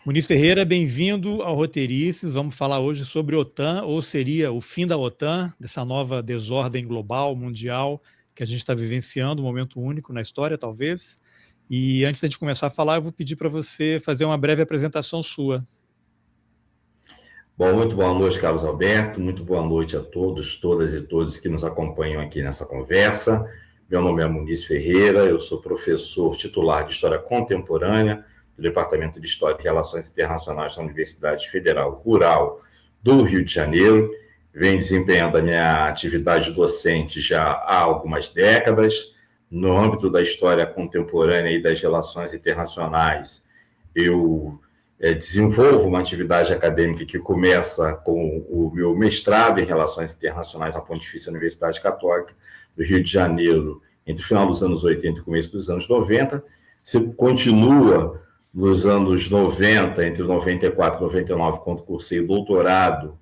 Muniz Ferreira, bem-vindo ao Roteirices. Vamos falar hoje sobre OTAN, ou seria o fim da OTAN, dessa nova desordem global, mundial, que a gente está vivenciando, um momento único na história, talvez. E antes da gente começar a falar, eu vou pedir para você fazer uma breve apresentação sua. Bom, muito boa noite, Carlos Alberto. Muito boa noite a todos, todas e todos que nos acompanham aqui nessa conversa. Meu nome é Muniz Ferreira, eu sou professor titular de História Contemporânea do Departamento de História e Relações Internacionais da Universidade Federal Rural do Rio de Janeiro. Venho desempenhando a minha atividade docente já há algumas décadas. No âmbito da história contemporânea e das relações internacionais, eu desenvolvo uma atividade acadêmica que começa com o meu mestrado em Relações Internacionais na Pontifícia Universidade Católica do Rio de Janeiro, entre o final dos anos 80 e o começo dos anos 90. Se continua nos anos 90, entre 94 e 99, quando cursei o doutorado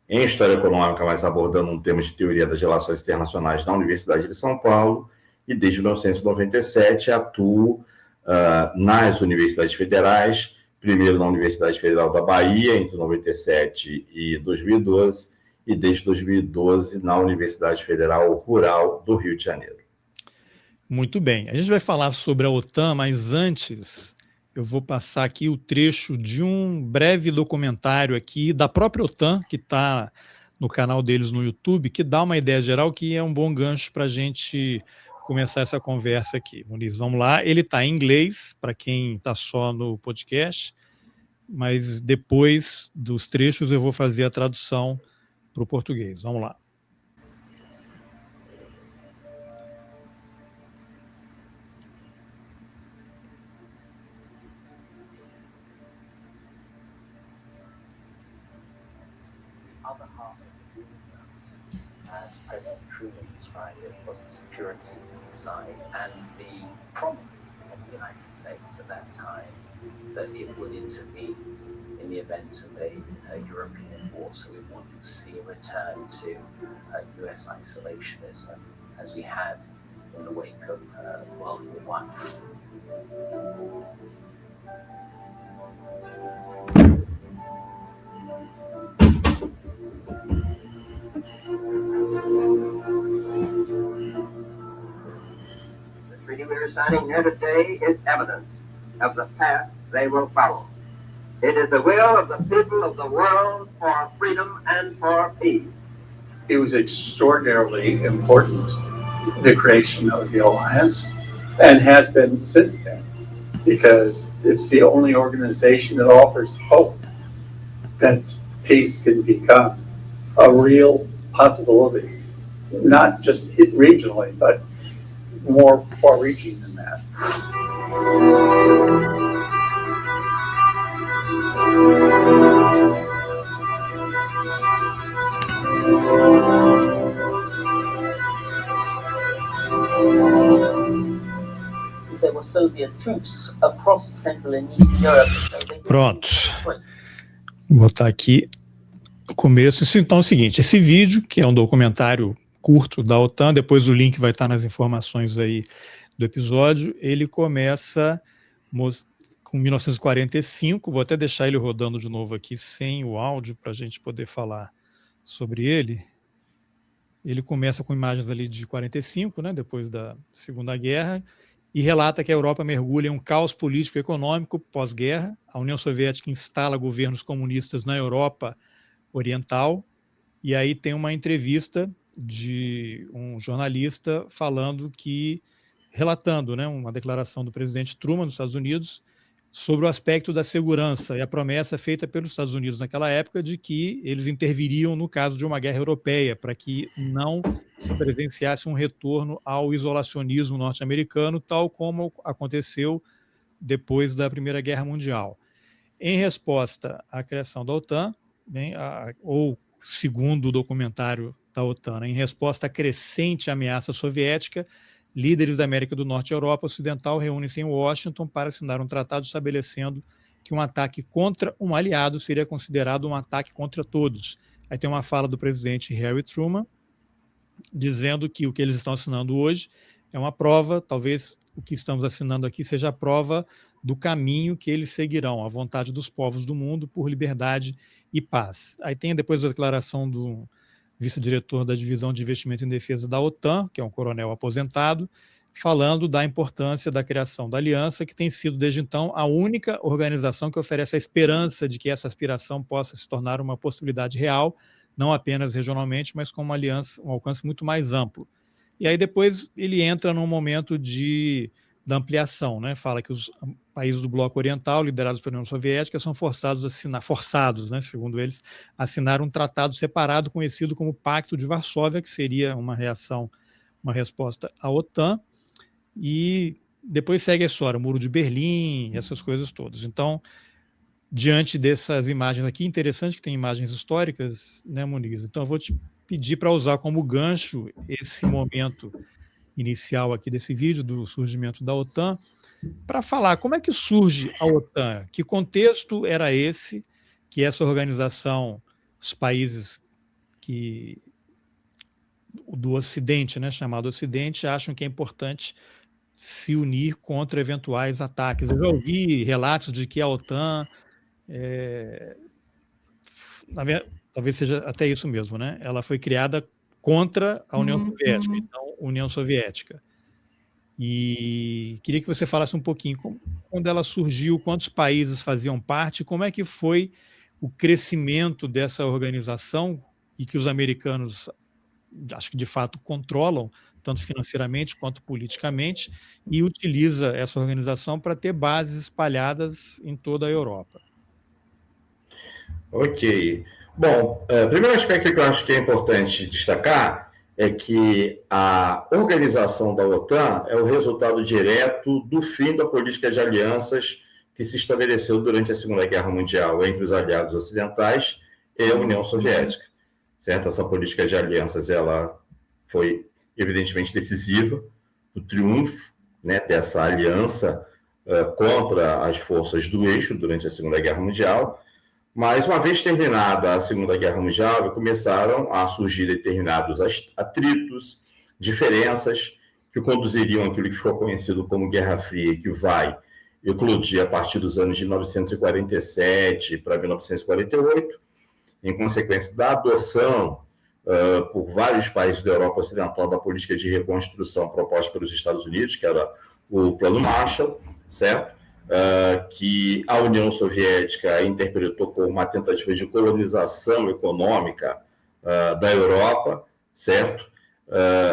em História Econômica, mas abordando um tema de teoria das relações internacionais na Universidade de São Paulo, e desde 1997 atuo nas universidades federais, primeiro na Universidade Federal da Bahia, entre 97 e 2012, e desde 2012 na Universidade Federal Rural do Rio de Janeiro. Muito bem. A gente vai falar sobre a OTAN, mas antes eu vou passar aqui o trecho de um breve documentário aqui da própria OTAN, que está no canal deles no YouTube, que dá uma ideia geral, que é um bom gancho para a gente começar essa conversa aqui. Muniz, vamos lá. Ele está em inglês, para quem está só no podcast, mas depois dos trechos eu vou fazer a tradução para o português. Vamos lá. As President Truman described it, was the security side and the promise of the United States at that time that it would intervene in the event of a European war. So we wouldn't see a return to US isolationism as we had in the wake of World War I. The treaty we are signing here today is evidence of the path they will follow. It is the will of the people of the world for freedom and for peace. It was extraordinarily important, the creation of the alliance, and has been since then, because it's the only organization that offers hope that peace can become a real possibility, not just regionally, but more far-reaching than that. There were Soviet troops across Central and Eastern Europe. Pronto. Vou botar aqui no começo. Então é o seguinte, esse vídeo, que é um documentário curto da OTAN, depois o link vai estar nas informações aí do episódio, ele começa com 1945, vou até deixar ele rodando de novo aqui sem o áudio para a gente poder falar sobre ele. Ele começa com imagens ali de 45, né, depois da Segunda Guerra, e relata que a Europa mergulha em um caos político e econômico pós-guerra. A União Soviética instala governos comunistas na Europa Oriental, e aí tem uma entrevista de um jornalista relatando, né, uma declaração do presidente Truman dos Estados Unidos sobre o aspecto da segurança e a promessa feita pelos Estados Unidos naquela época de que eles interviriam no caso de uma guerra europeia, para que não se presenciasse um retorno ao isolacionismo norte-americano, tal como aconteceu depois da Primeira Guerra Mundial. Em resposta à criação da OTAN, ou segundo o documentário da OTAN, em resposta à crescente ameaça soviética, líderes da América do Norte e Europa Ocidental reúnem-se em Washington para assinar um tratado estabelecendo que um ataque contra um aliado seria considerado um ataque contra todos. Aí tem uma fala do presidente Harry Truman, dizendo que o que eles estão assinando hoje é uma prova, talvez o que estamos assinando aqui seja a prova do caminho que eles seguirão, a vontade dos povos do mundo por liberdade e paz. Aí tem depois a declaração do vice-diretor da Divisão de Investimento em Defesa da OTAN, que é um coronel aposentado, falando da importância da criação da aliança, que tem sido, desde então, a única organização que oferece a esperança de que essa aspiração possa se tornar uma possibilidade real, não apenas regionalmente, mas com uma aliança, um alcance muito mais amplo. E aí depois ele entra num momento da ampliação, né? Fala que os países do Bloco Oriental, liderados pela União Soviética, são forçados, né, segundo eles, a assinar um tratado separado conhecido como Pacto de Varsóvia, que seria uma resposta à OTAN, e depois segue a história, o Muro de Berlim, essas coisas todas. Então, diante dessas imagens aqui, interessante que tem imagens históricas, né, Muniz? Então eu vou te pedir para usar como gancho esse momento inicial aqui desse vídeo, do surgimento da OTAN, para falar como é que surge a OTAN, que contexto era esse, que essa organização, os países do Ocidente, né, chamado Ocidente, acham que é importante se unir contra eventuais ataques. Eu já ouvi relatos de que a OTAN, talvez seja até isso mesmo, né? Ela foi criada contra a União Soviética, então União Soviética. E queria que você falasse um pouquinho quando ela surgiu, quantos países faziam parte, como é que foi o crescimento dessa organização e que os americanos, acho que de fato controlam, tanto financeiramente quanto politicamente, e utiliza essa organização para ter bases espalhadas em toda a Europa. Ok. Bom, o primeiro aspecto que eu acho que é importante destacar é que a organização da OTAN é o resultado direto do fim da política de alianças que se estabeleceu durante a Segunda Guerra Mundial entre os aliados ocidentais e a União Soviética. Certo? Essa política de alianças ela foi evidentemente decisiva no triunfo, né, dessa aliança contra as forças do eixo durante a Segunda Guerra Mundial. Mas, uma vez terminada a Segunda Guerra Mundial, começaram a surgir determinados atritos, diferenças, que conduziriam aquilo que ficou conhecido como Guerra Fria, que vai eclodir a partir dos anos de 1947 para 1948, em consequência da adoção por vários países da Europa Ocidental da política de reconstrução proposta pelos Estados Unidos, que era o Plano Marshall, certo? Que a União Soviética interpretou como uma tentativa de colonização econômica da Europa, certo?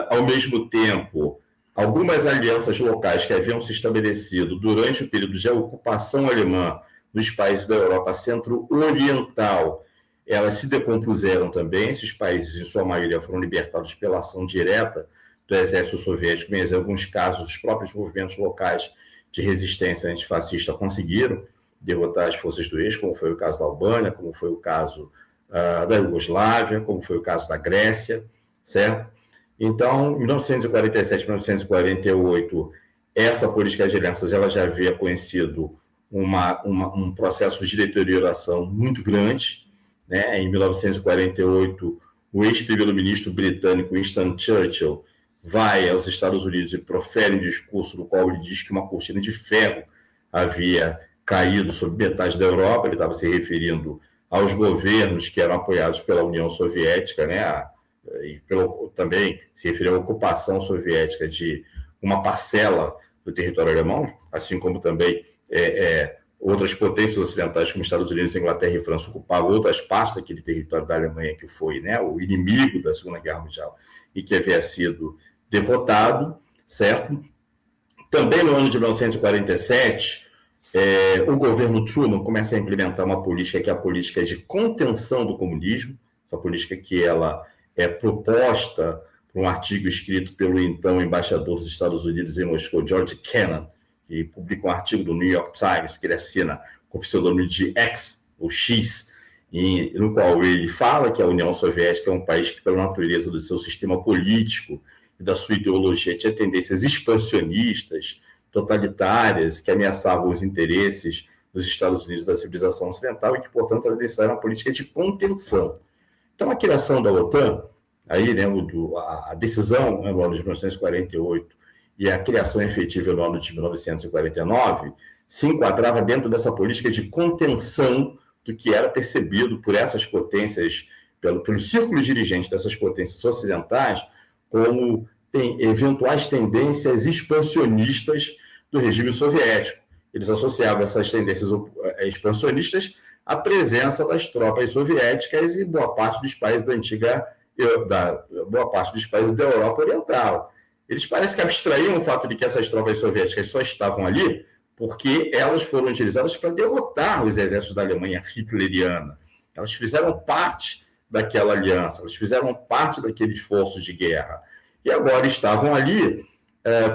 Ao mesmo tempo, algumas alianças locais que haviam se estabelecido durante o período de ocupação alemã nos países da Europa Centro-Oriental, elas se decompuseram também. Esses países, em sua maioria, foram libertados pela ação direta do exército soviético, mas em alguns casos, os próprios movimentos locais de resistência antifascista conseguiram derrotar as forças do eixo, como foi o caso da Albânia, como foi o caso da Iugoslávia, como foi o caso da Grécia, certo? Então, em 1947, 1948, essa política de alianças ela já havia conhecido um processo de deterioração muito grande, né? Em 1948, o ex-primeiro-ministro britânico Winston Churchill vai aos Estados Unidos e profere um discurso no qual ele diz que uma cortina de ferro havia caído sobre metade da Europa. Ele estava se referindo aos governos que eram apoiados pela União Soviética, né? E também se referia à ocupação soviética de uma parcela do território alemão, assim como também outras potências ocidentais, como Estados Unidos, Inglaterra e França, ocupavam outras partes daquele território da Alemanha que foi, né, o inimigo da Segunda Guerra Mundial e que havia sido derrotado, certo? Também no ano de 1947, o governo Truman começa a implementar uma política que é a política de contenção do comunismo, essa política que ela é proposta por um artigo escrito pelo então embaixador dos Estados Unidos em Moscou, George Kennan, que publica um artigo do New York Times, que ele assina com o pseudônimo de X, ou X, no qual ele fala que a União Soviética é um país que, pela natureza do seu sistema político e da sua ideologia, tinha tendências expansionistas, totalitárias, que ameaçavam os interesses dos Estados Unidos e da civilização ocidental e que, portanto, era necessária uma política de contenção. Então, a criação da OTAN, aí, né, a decisão no ano de 1948 e a criação efetiva no ano de 1949 se enquadrava dentro dessa política de contenção do que era percebido por essas potências, pelos círculos dirigentes dessas potências ocidentais, como eventuais tendências expansionistas do regime soviético. Eles associavam essas tendências expansionistas à presença das tropas soviéticas em boa parte dos países boa parte dos países da Europa Oriental. Eles parecem que abstraíam o fato de que essas tropas soviéticas só estavam ali porque elas foram utilizadas para derrotar os exércitos da Alemanha hitleriana. Elas fizeram parte daquela aliança, elas fizeram parte daquele esforço de guerra. E agora estavam ali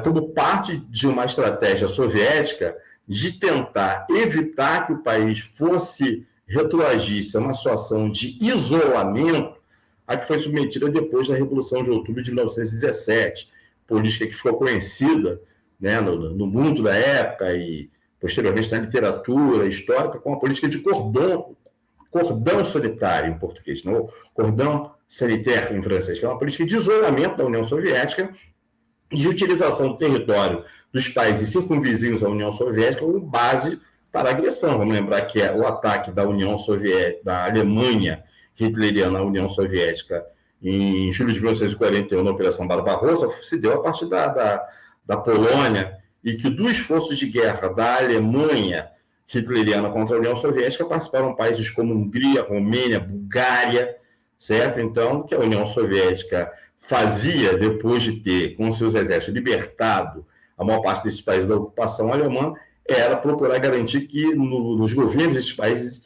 como parte de uma estratégia soviética de tentar evitar que o país retroagisse a uma situação de isolamento a que foi submetida depois da Revolução de Outubro de 1917, política que ficou conhecida, né, no mundo da época e posteriormente na literatura histórica com a política de cordão sanitário em português, não? Cordão sanitaire em francês, que é uma política de isolamento da União Soviética e de utilização do território dos países circunvizinhos à União Soviética como base para a agressão. Vamos lembrar que o ataque da União Soviética, da Alemanha hitleriana à União Soviética em julho de 1941, na Operação Barbarossa, se deu a partir da Polônia, e que do esforço de guerra da Alemanha hitleriana contra a União Soviética participaram países como Hungria, Romênia, Bulgária, certo? Então, o que a União Soviética fazia depois de ter, com seus exércitos, libertado a maior parte desses países da ocupação alemã, era procurar garantir que nos governos desses países,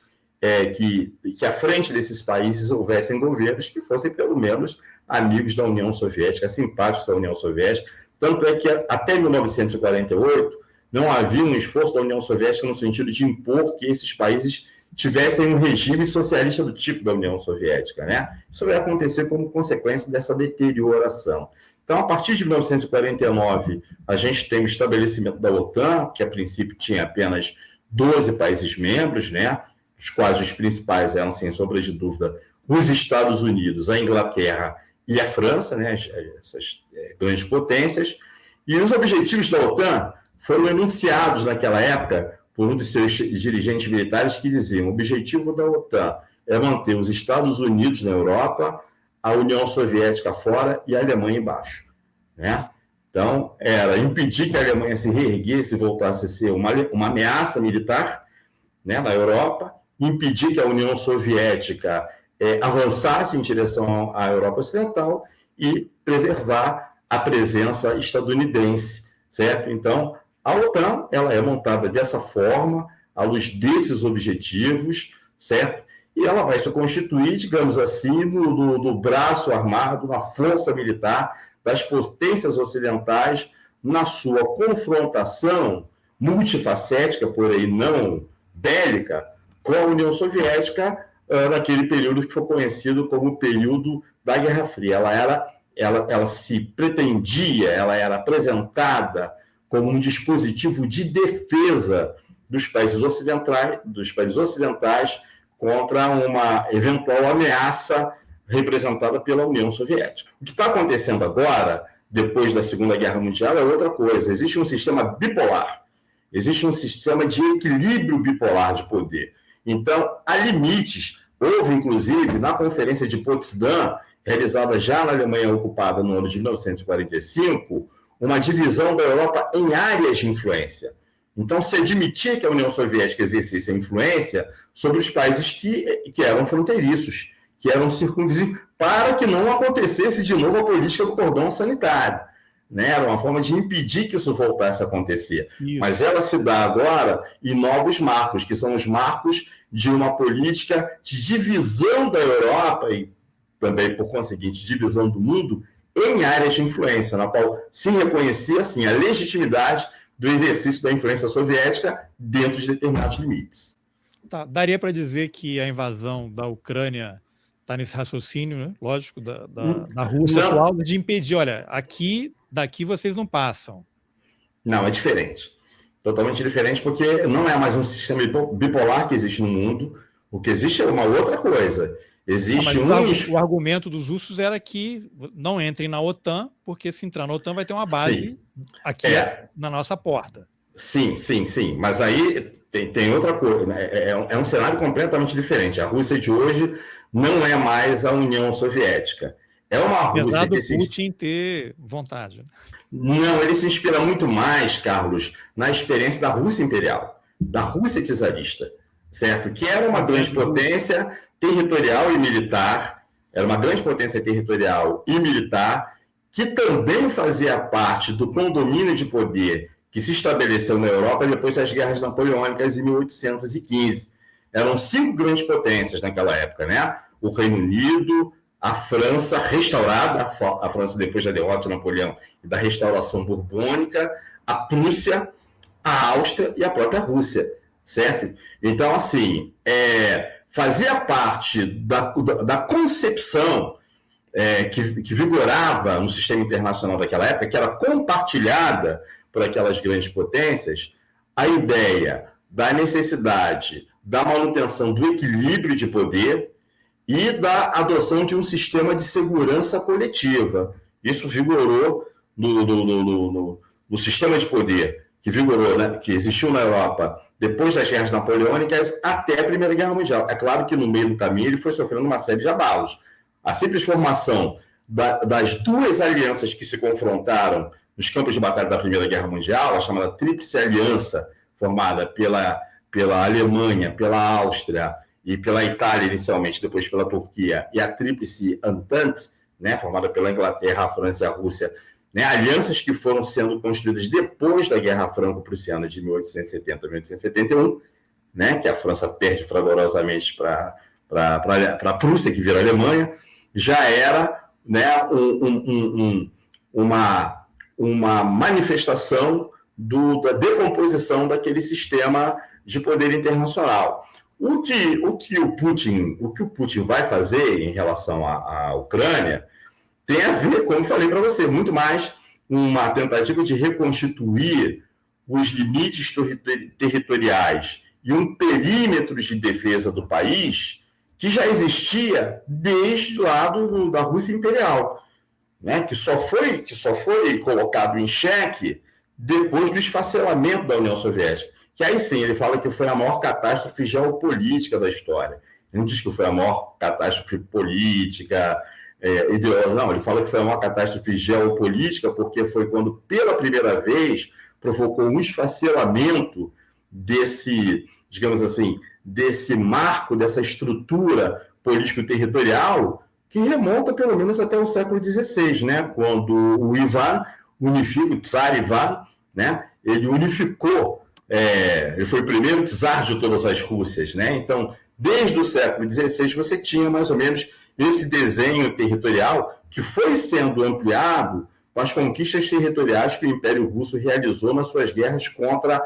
que à frente desses países houvessem governos que fossem, pelo menos, amigos da União Soviética, simpáticos da União Soviética. Tanto é que, até 1948, não havia um esforço da União Soviética no sentido de impor que esses países tivessem um regime socialista do tipo da União Soviética, né? Isso vai acontecer como consequência dessa deterioração. Então, a partir de 1949, a gente tem o estabelecimento da OTAN, que a princípio tinha apenas 12 países membros, né? Dos quais os principais eram, sem sombra de dúvida, os Estados Unidos, a Inglaterra e a França, né? Essas grandes potências. E os objetivos da OTAN foram enunciados naquela época por um de seus dirigentes militares que diziam: o objetivo da OTAN é manter os Estados Unidos na Europa, a União Soviética fora e a Alemanha embaixo, né? Então, era impedir que a Alemanha se reerguesse e voltasse a ser uma ameaça militar, né, na Europa, impedir que a União Soviética avançasse em direção à Europa Ocidental e preservar a presença estadunidense, certo? Então, a OTAN ela é montada dessa forma, à luz desses objetivos, certo? E ela vai se constituir, digamos assim, no braço armado, na força militar das potências ocidentais, na sua confrontação multifacética, porém não bélica, com a União Soviética, naquele período que foi conhecido como o período da Guerra Fria. Ela se pretendia, ela era apresentada como um dispositivo de defesa dos países ocidentais contra uma eventual ameaça representada pela União Soviética. O que está acontecendo agora, depois da Segunda Guerra Mundial, é outra coisa. Existe um sistema bipolar, existe um sistema de equilíbrio bipolar de poder. Então, há limites. Houve, inclusive, na Conferência de Potsdam, realizada já na Alemanha ocupada no ano de 1945, uma divisão da Europa em áreas de influência. Então, se admitia que a União Soviética exercesse a influência sobre os países que eram fronteiriços, que eram circunvizinhos, para que não acontecesse de novo a política do cordão sanitário, né? Era uma forma de impedir que isso voltasse a acontecer. Isso. Mas ela se dá agora em novos marcos, que são os marcos de uma política de divisão da Europa e também, por conseguinte, divisão do mundo em áreas de influência, na qual se reconhecia, assim, a legitimidade do exercício da influência soviética dentro de determinados limites. Tá, daria para dizer que a invasão da Ucrânia está nesse raciocínio, né? Lógico, da Rússia atual, de impedir, olha, daqui vocês não passam. Não, é diferente. Totalmente diferente, porque não é mais um sistema bipolar que existe no mundo. O que existe é uma outra coisa. Existe o argumento dos russos era que não entrem na OTAN, porque se entrar na OTAN vai ter uma base aqui na nossa porta. Sim. Mas aí tem outra coisa, né? É um cenário completamente diferente. A Rússia de hoje não é mais a União Soviética. É uma Rússia Apesar do Putin ter vontade. Não, ele se inspira muito mais, Carlos, na experiência da Rússia imperial, da Rússia czarista, certo? Que era uma grande potência territorial e militar, que também fazia parte do condomínio de poder que se estabeleceu na Europa depois das guerras napoleônicas em 1815. Eram 5 grandes potências naquela época, né? O Reino Unido, a França restaurada, a França depois da derrota de Napoleão e da restauração borbônica, a Prússia, a Áustria e a própria Rússia, certo? Então, assim, fazia parte da concepção que vigorava no sistema internacional daquela época, que era compartilhada por aquelas grandes potências, a ideia da necessidade da manutenção do equilíbrio de poder e da adoção de um sistema de segurança coletiva. Isso vigorou no sistema de poder que vigorou, né, que existiu na Europa depois das guerras napoleônicas até a Primeira Guerra Mundial. É claro que no meio do caminho ele foi sofrendo uma série de abalos. A simples formação das 2 alianças que se confrontaram nos campos de batalha da Primeira Guerra Mundial, a chamada Tríplice Aliança, formada pela Alemanha, pela Áustria e pela Itália inicialmente, depois pela Turquia, e a Tríplice Entente, né, formada pela Inglaterra, a França e a Rússia, né, alianças que foram sendo construídas depois da Guerra Franco-Prussiana de 1870 a 1871, né, que a França perde fragorosamente para a Prússia, que vira a Alemanha, já era, né, uma manifestação da decomposição daquele sistema de poder internacional. O que o Putin vai fazer em relação à Ucrânia tem a ver, como falei para você, muito mais uma tentativa de reconstituir os limites territoriais e um perímetro de defesa do país que já existia desde o lado da Rússia imperial, né? que só foi colocado em xeque depois do esfacelamento da União Soviética. Que aí sim, ele fala que foi a maior catástrofe geopolítica da história. Ele não diz que foi a maior catástrofe política, ideológica, não. Ele fala que foi a maior catástrofe geopolítica porque foi quando, pela primeira vez, provocou um esfacelamento desse, digamos assim, desse marco, dessa estrutura político-territorial que remonta pelo menos até o século XVI, né? Quando o Tsar Ivan, né? Ele unificou. Ele foi o primeiro czar de todas as Rússias, né? Então, desde o século XVI, você tinha mais ou menos esse desenho territorial que foi sendo ampliado com as conquistas territoriais que o Império Russo realizou nas suas guerras contra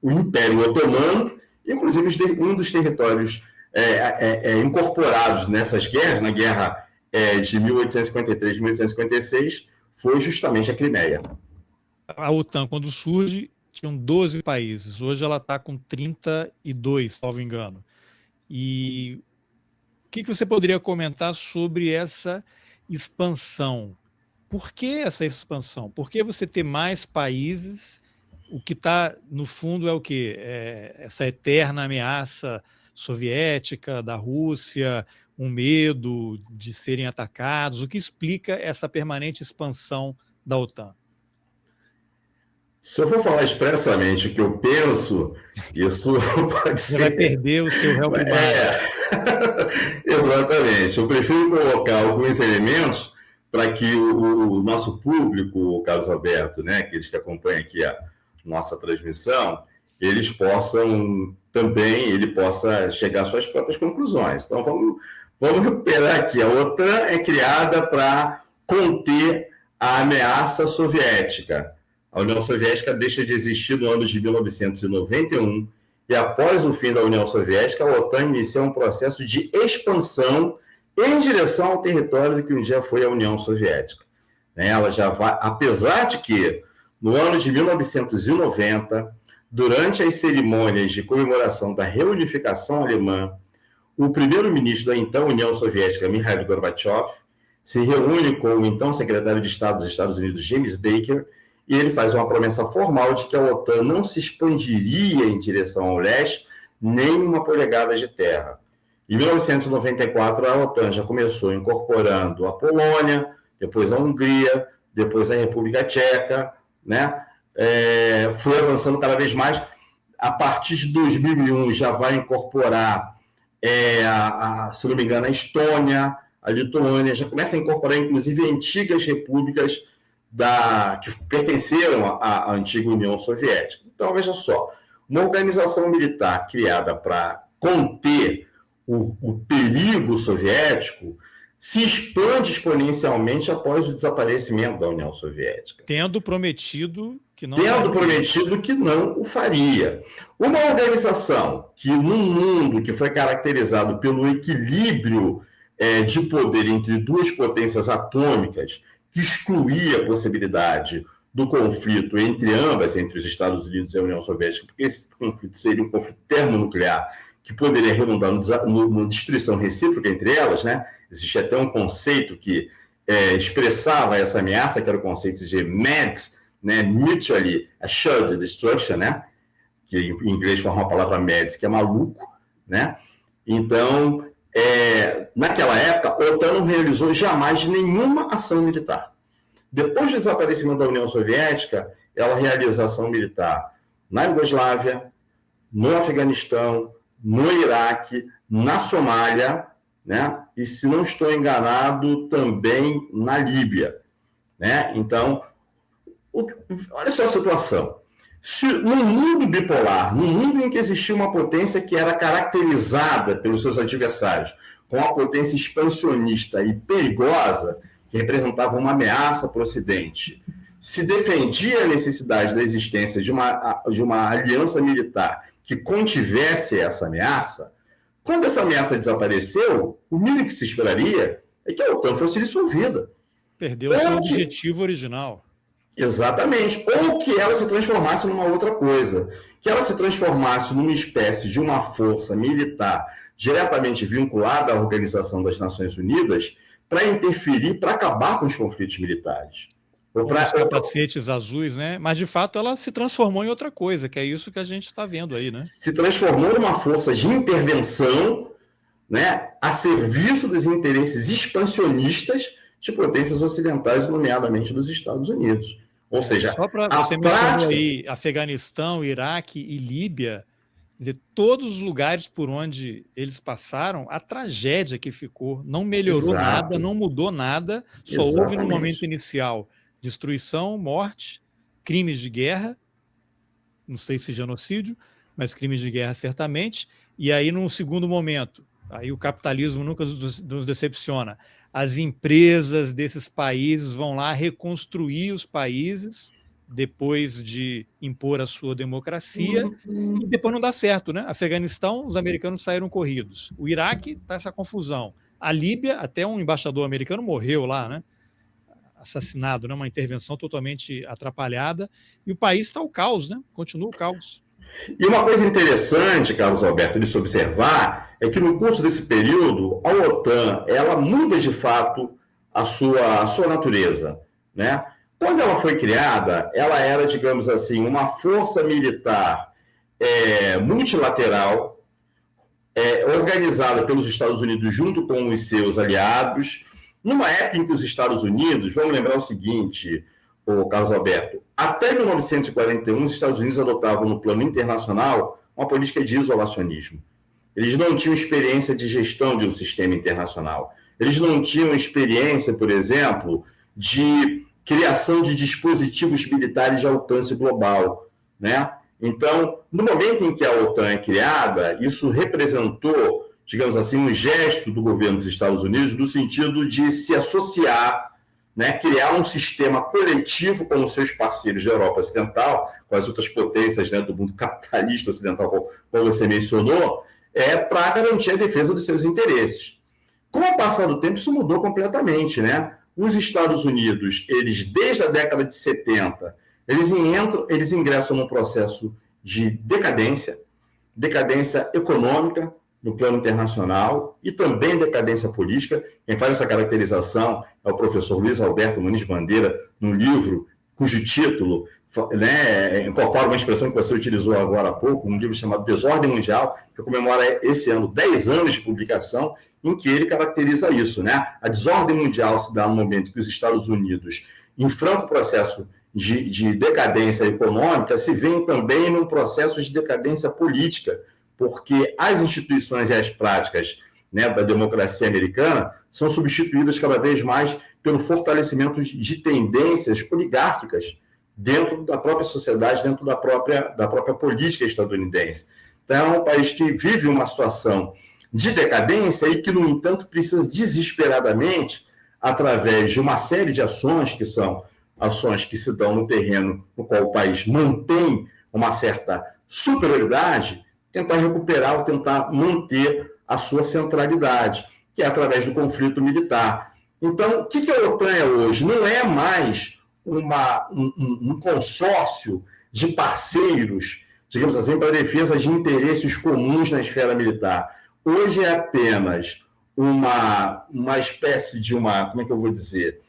o Império Otomano, inclusive um dos territórios incorporados nessas guerras, na guerra de 1853 e 1856, foi justamente a Crimeia. A OTAN, quando surge, tinham 12 países. Hoje ela está com 32, salvo engano. E o que você poderia comentar sobre essa expansão? Por que essa expansão? Por que você ter mais países? O que está, no fundo, é o quê? Essa eterna ameaça soviética, da Rússia, um medo de serem atacados. O que explica essa permanente expansão da OTAN? Se eu for falar expressamente o que eu penso, isso pode ser... Você vai perder o seu réu primário. Exatamente. Eu prefiro colocar alguns elementos para que o nosso público, Carlos Alberto, né, aqueles que acompanham aqui a nossa transmissão, eles possam também, ele possa chegar às suas próprias conclusões. Então, vamos recuperar aqui. A OTAN é criada para conter a ameaça soviética. A União Soviética deixa de existir no ano de 1991 e, após o fim da União Soviética, a OTAN inicia um processo de expansão em direção ao território do que um dia foi a União Soviética. Ela já vai, apesar de que, no ano de 1990, durante as cerimônias de comemoração da reunificação alemã, o primeiro-ministro da então União Soviética, Mikhail Gorbachev, se reúne com o então secretário de Estado dos Estados Unidos, James Baker, e ele faz uma promessa formal de que a OTAN não se expandiria em direção ao leste nem uma polegada de terra. Em 1994, a OTAN já começou incorporando a Polônia, depois a Hungria, depois a República Tcheca, né? Foi avançando cada vez mais. A partir de 2001 já vai incorporar, se não me engano, a Estônia, a Lituânia, já começa a incorporar, inclusive, antigas repúblicas que pertenceram à antiga União Soviética. Então, veja só, uma organização militar criada para conter o perigo soviético se expande exponencialmente após o desaparecimento da União Soviética. Tendo prometido que não o faria. Uma organização que, num mundo que foi caracterizado pelo equilíbrio de poder entre duas potências atômicas, que excluía a possibilidade do conflito entre ambas, entre os Estados Unidos e a União Soviética, porque esse conflito seria um conflito termonuclear que poderia redundar na destruição recíproca entre elas, né? Existe até um conceito que expressava essa ameaça, que era o conceito de MAD, né? Mutually Assured Destruction, né? Que em inglês forma a palavra MAD, que é maluco, né? Então, naquela época, a OTAN não realizou jamais nenhuma ação militar. Depois do desaparecimento da União Soviética, ela realizou ação militar na Iugoslávia, no Afeganistão, no Iraque, na Somália, né? E, se não estou enganado, também na Líbia, né? Então, olha só a situação. Se num mundo bipolar, num mundo em que existia uma potência que era caracterizada pelos seus adversários com uma potência expansionista e perigosa, que representava uma ameaça para o Ocidente, se defendia a necessidade da existência de uma aliança militar que contivesse essa ameaça, quando essa ameaça desapareceu, o mínimo que se esperaria é que a OTAN fosse dissolvida. Perdeu o seu objetivo original. Exatamente. Ou que ela se transformasse numa outra coisa. Que ela se transformasse numa espécie de uma força militar diretamente vinculada à Organização das Nações Unidas para interferir, para acabar com os conflitos militares. Ou para os capacetes azuis, né? Mas, de fato, ela se transformou em outra coisa, que é isso que a gente está vendo aí, né? Se transformou numa força de intervenção, né, a serviço dos interesses expansionistas de potências ocidentais, nomeadamente dos Estados Unidos. Ou seja, só para você mencionar aí Afeganistão, Iraque e Líbia, quer dizer, todos os lugares por onde eles passaram, a tragédia que ficou, não melhorou nada, não mudou nada, só houve no momento inicial destruição, morte, crimes de guerra, não sei se genocídio, mas crimes de guerra certamente, e aí num segundo momento, aí o capitalismo nunca nos decepciona, as empresas desses países vão lá reconstruir os países depois de impor a sua democracia, e depois não dá certo, né? Afeganistão, os americanos saíram corridos. O Iraque está essa confusão. A Líbia, até um embaixador americano morreu lá, né? Assassinado, né? Uma intervenção totalmente atrapalhada, e o país está o caos, né? Continua o caos. E uma coisa interessante, Carlos Alberto, de se observar, é que no curso desse período, a OTAN, ela muda de fato a sua natureza, né? Quando ela foi criada, ela era, digamos assim, uma força militar multilateral, organizada pelos Estados Unidos junto com os seus aliados, numa época em que os Estados Unidos, vamos lembrar o seguinte, Carlos Alberto, até 1941, os Estados Unidos adotavam no plano internacional uma política de isolacionismo. Eles não tinham experiência de gestão de um sistema internacional. Eles não tinham experiência, por exemplo, de criação de dispositivos militares de alcance global, né? Então, no momento em que a OTAN é criada, isso representou, digamos assim, um gesto do governo dos Estados Unidos no sentido de se associar, né, criar um sistema coletivo com os seus parceiros da Europa Ocidental, com as outras potências, né, do mundo capitalista ocidental, como você mencionou, para garantir a defesa dos seus interesses. Com o passar do tempo, isso mudou completamente, né? Os Estados Unidos, eles desde a década de 70, eles ingressam num processo de decadência econômica, no plano internacional e também decadência política. Quem faz essa caracterização é o professor Luiz Alberto Muniz Bandeira, num livro cujo título, né, incorpora uma expressão que você utilizou agora há pouco, um livro chamado Desordem Mundial, que comemora esse ano 10 anos de publicação, em que ele caracteriza isso, né? A desordem mundial se dá no momento que os Estados Unidos, em franco processo de decadência econômica, se vêem também num processo de decadência política, porque as instituições e as práticas, né, da democracia americana são substituídas cada vez mais pelo fortalecimento de tendências oligárquicas dentro da própria sociedade, dentro da própria política estadunidense. Então, é um país que vive uma situação de decadência e que, no entanto, precisa desesperadamente, através de uma série de ações, que são ações que se dão no terreno no qual o país mantém uma certa superioridade, tentar recuperar ou tentar manter a sua centralidade, que é através do conflito militar. Então, o que a OTAN é hoje? Não é mais um consórcio de parceiros, digamos assim, para a defesa de interesses comuns na esfera militar. Hoje é apenas uma espécie de como é que eu vou dizer?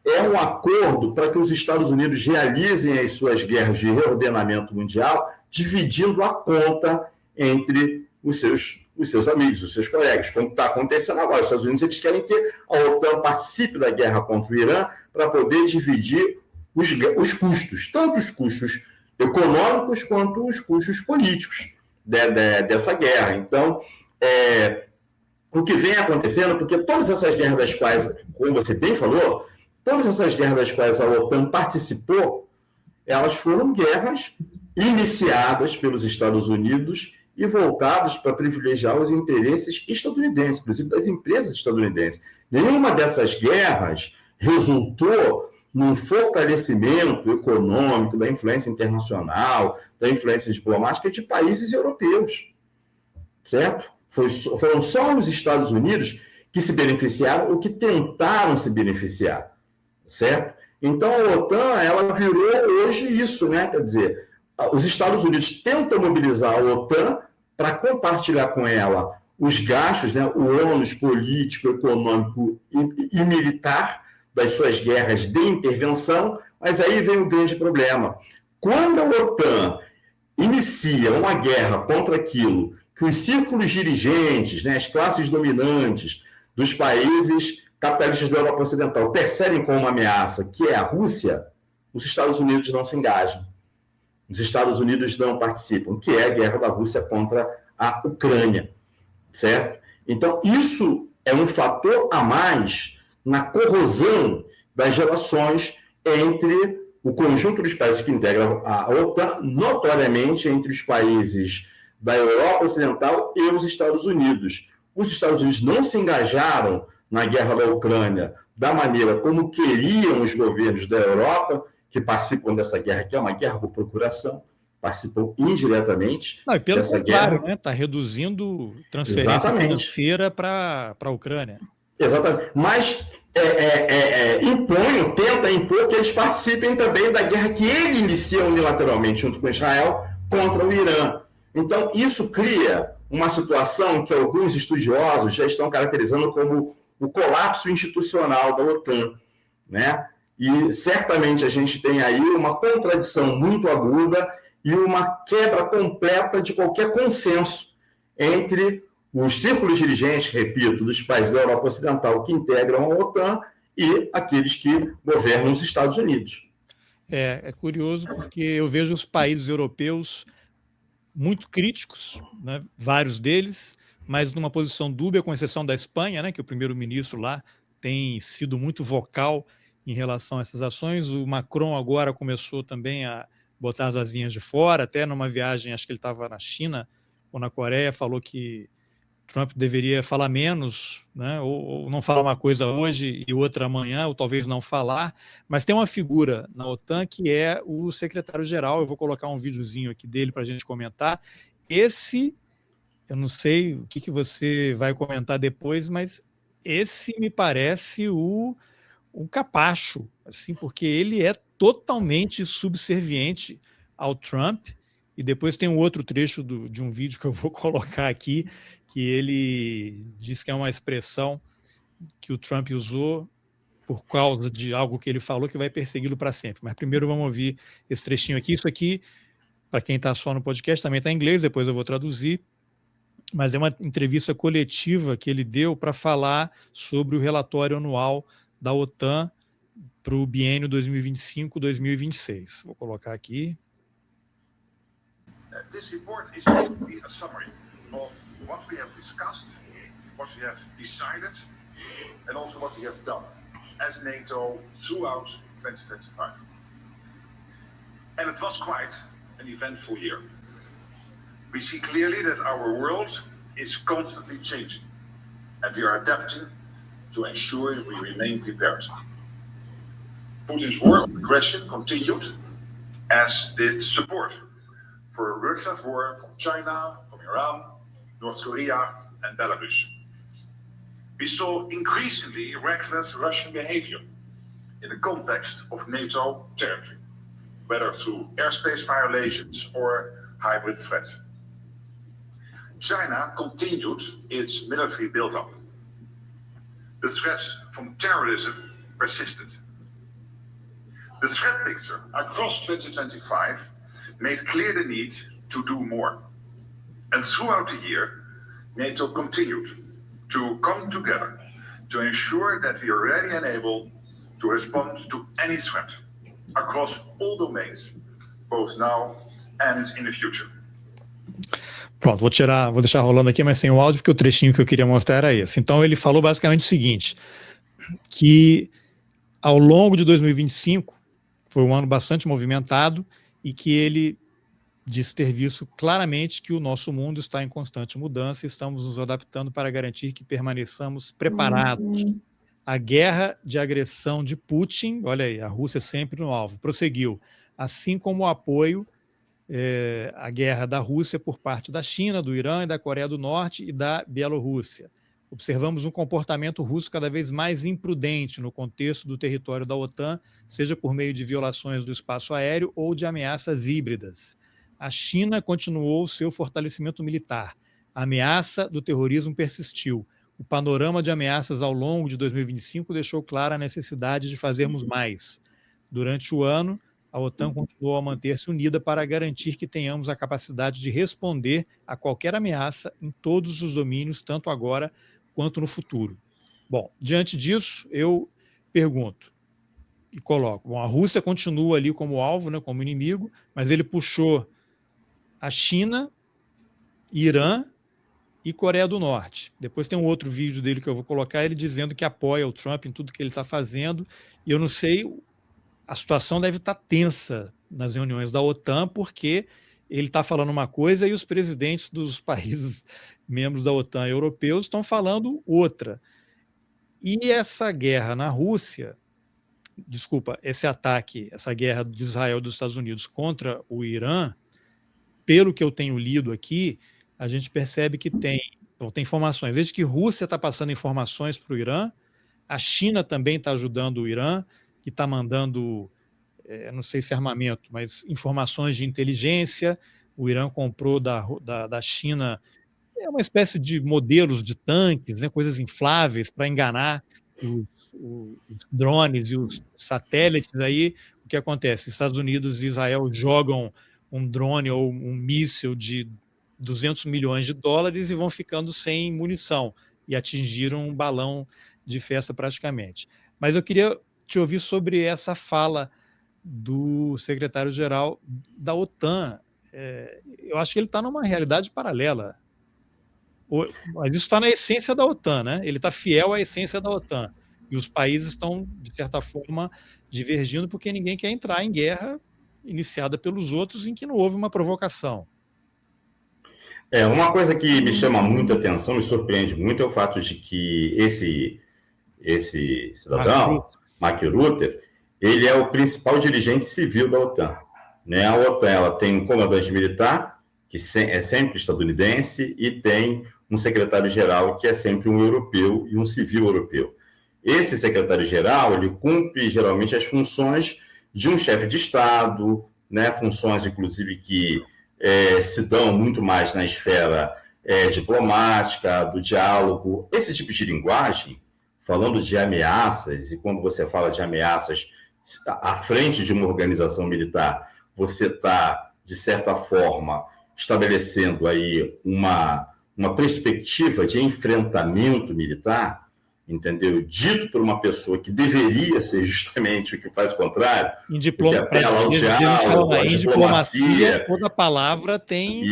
É um acordo para que os Estados Unidos realizem as suas guerras de reordenamento mundial, dividindo a conta entre os seus amigos, os seus colegas, como está acontecendo agora. Os Estados Unidos eles querem que a OTAN participe da guerra contra o Irã para poder dividir os custos, tanto os custos econômicos quanto os custos políticos dessa guerra. Então, o que vem acontecendo, porque todas essas guerras das quais, como você bem falou, todas essas guerras das quais a OTAN participou, elas foram guerras iniciadas pelos Estados Unidos e voltadas para privilegiar os interesses estadunidenses, inclusive das empresas estadunidenses. Nenhuma dessas guerras resultou num fortalecimento econômico da influência internacional, da influência diplomática de países europeus, certo? Foram só os Estados Unidos que se beneficiaram ou que tentaram se beneficiar, certo? Então, a OTAN, ela virou hoje isso, né? Quer dizer, os Estados Unidos tentam mobilizar a OTAN para compartilhar com ela os gastos, né, o ônus político, econômico e militar das suas guerras de intervenção, mas aí vem o grande problema. Quando a OTAN inicia uma guerra contra aquilo que os círculos dirigentes, né, as classes dominantes dos países capitalistas da Europa Ocidental percebem como uma ameaça, que é a Rússia, os Estados Unidos não se engajam. Os Estados Unidos não participam, que é a guerra da Rússia contra a Ucrânia, certo? Então, isso é um fator a mais na corrosão das relações entre o conjunto dos países que integram a OTAN, notoriamente entre os países da Europa Ocidental e os Estados Unidos. Os Estados Unidos não se engajaram na guerra da Ucrânia da maneira como queriam os governos da Europa, que participam dessa guerra, que é uma guerra por procuração, participam indiretamente dessa guerra. Claro, né? Está reduzindo transferência financeira para a Ucrânia. Exatamente. Mas tenta impor que eles participem também da guerra que ele inicia unilateralmente junto com Israel contra o Irã. Então, isso cria uma situação que alguns estudiosos já estão caracterizando como o colapso institucional da OTAN, né? E certamente a gente tem aí uma contradição muito aguda e uma quebra completa de qualquer consenso entre os círculos dirigentes, repito, dos países da Europa Ocidental que integram a OTAN e aqueles que governam os Estados Unidos. É curioso porque eu vejo os países europeus muito críticos, né, vários deles, mas numa posição dúbia, com exceção da Espanha, né, que o primeiro-ministro lá tem sido muito vocal em relação a essas ações. O Macron agora começou também a botar as asinhas de fora, até numa viagem, acho que ele estava na China ou na Coreia, falou que Trump deveria falar menos, né, ou não falar uma coisa hoje e outra amanhã, ou talvez não falar, mas tem uma figura na OTAN que é o secretário-geral. Eu vou colocar um videozinho aqui dele para a gente comentar. Esse, eu não sei o que você vai comentar depois, mas esse me parece o capacho, assim, porque ele é totalmente subserviente ao Trump e depois tem um outro trecho de um vídeo que eu vou colocar aqui, que ele diz que é uma expressão que o Trump usou por causa de algo que ele falou que vai persegui-lo para sempre. Mas primeiro vamos ouvir esse trechinho aqui. Isso aqui, para quem está só no podcast, também está em inglês, depois eu vou traduzir, mas é uma entrevista coletiva que ele deu para falar sobre o relatório anual da OTAN para o biênio 2025-2026. Vou colocar aqui. This report is basically a summary of what we have discussed, what we have decided, and also what we have done as NATO throughout 2025. And it was quite an eventful year. We see clearly that our world is constantly changing, and we are adapting to ensure we remain prepared. Putin's war of aggression continued, as did support for Russia's war from China, from Iran, North Korea, and Belarus. We saw increasingly reckless Russian behavior in the context of NATO territory, whether through airspace violations or hybrid threats. China continued its military buildup. The threat from terrorism persisted. The threat picture across 2025 made clear the need to do more. And throughout the year, NATO continued to come together to ensure that we are ready and able to respond to any threat across all domains, both now and in the future. Pronto, vou deixar rolando aqui, mas sem o áudio, porque o trechinho que eu queria mostrar era esse. Então ele falou basicamente o seguinte, que ao longo de 2025 foi um ano bastante movimentado e que ele disse ter visto claramente que o nosso mundo está em constante mudança e estamos nos adaptando para garantir que permaneçamos preparados. A guerra de agressão de Putin, olha aí, a Rússia sempre no alvo, prosseguiu, assim como o apoio à guerra da Rússia por parte da China, do Irã, e da Coreia do Norte e da Bielorrússia. Observamos um comportamento russo cada vez mais imprudente no contexto do território da OTAN, seja por meio de violações do espaço aéreo ou de ameaças híbridas. A China continuou seu fortalecimento militar. A ameaça do terrorismo persistiu. O panorama de ameaças ao longo de 2025 deixou clara a necessidade de fazermos mais. Durante o ano, a OTAN continuou a manter-se unida para garantir que tenhamos a capacidade de responder a qualquer ameaça em todos os domínios, tanto agora quanto no futuro. Bom, diante disso, eu pergunto e coloco. Bom, a Rússia continua ali como alvo, né, como inimigo, mas ele puxou a China, Irã e Coreia do Norte. Depois tem um outro vídeo dele que eu vou colocar, ele dizendo que apoia o Trump em tudo que ele está fazendo, e eu não sei, a situação deve estar tensa nas reuniões da OTAN, porque ele está falando uma coisa e os presidentes dos países membros da OTAN europeus estão falando outra. E essa guerra na Rússia, esse ataque, essa guerra de Israel e dos Estados Unidos contra o Irã, pelo que eu tenho lido aqui, a gente percebe que tem informações. Desde que a Rússia está passando informações para o Irã, a China também está ajudando o Irã, que está mandando, não sei se armamento, mas informações de inteligência. O Irã comprou da China uma espécie de modelos de tanques, né, coisas infláveis para enganar os drones e os satélites. Aí o que acontece? Estados Unidos e Israel jogam um drone ou um míssil de 200 milhões de dólares e vão ficando sem munição e atingiram um balão de festa praticamente. Mas eu queria te ouvir sobre essa fala do secretário-geral da OTAN. Eu acho que ele está numa realidade paralela. Mas isso está na essência da OTAN, né? Ele está fiel à essência da OTAN. E os países estão, de certa forma, divergindo porque ninguém quer entrar em guerra iniciada pelos outros em que não houve uma provocação. Uma coisa que me chama muita atenção, me surpreende muito, é o fato de que esse cidadão, Mark Rutte, ele é o principal dirigente civil da OTAN. Né? A OTAN ela tem um comandante militar, que é sempre estadunidense, e tem um secretário-geral, que é sempre um europeu e um civil europeu. Esse secretário-geral, ele cumpre geralmente as funções de um chefe de Estado, né? Funções, inclusive, que se dão muito mais na esfera diplomática, do diálogo. Esse tipo de linguagem, falando de ameaças, e quando você fala de ameaças à frente de uma organização militar, você está, de certa forma, estabelecendo aí uma perspectiva de enfrentamento militar, entendeu? Dito por uma pessoa que deveria ser justamente o que faz o contrário, que apela ao diálogo, à diplomacia. Toda palavra tem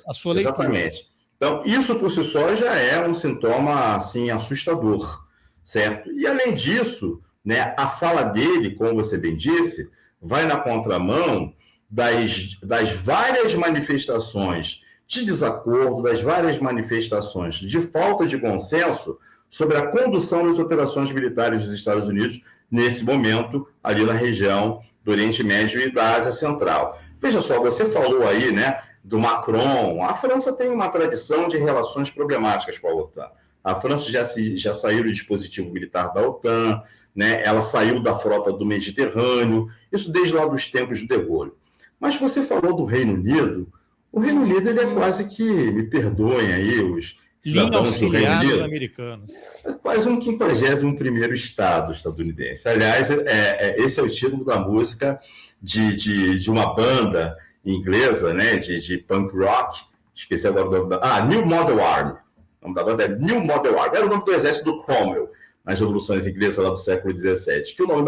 a sua leitura. Exatamente. Então, isso por si só já é um sintoma assim, assustador, certo? E, além disso, né, a fala dele, como você bem disse, vai na contramão das várias manifestações de desacordo, das várias manifestações de falta de consenso sobre a condução das operações militares dos Estados Unidos nesse momento, ali na região do Oriente Médio e da Ásia Central. Veja só, você falou aí, né, do Macron. A França tem uma tradição de relações problemáticas com a OTAN. A França já saiu do dispositivo militar da OTAN, né, ela saiu da frota do Mediterrâneo, isso desde lá dos tempos do De Gaulle. Mas você falou do Reino Unido. O Reino Unido ele é quase que, me perdoem aí, os cidadãos do Reino Unido, americanos. É quase um 51º estado estadunidense. Aliás, esse é o título da música de uma banda inglesa, né, de punk rock, esqueci agora o nome da... New Model Army. O nome da banda é New Model Army. Era o nome do exército do Cromwell, nas revoluções inglesas lá do século XVII. Que o nome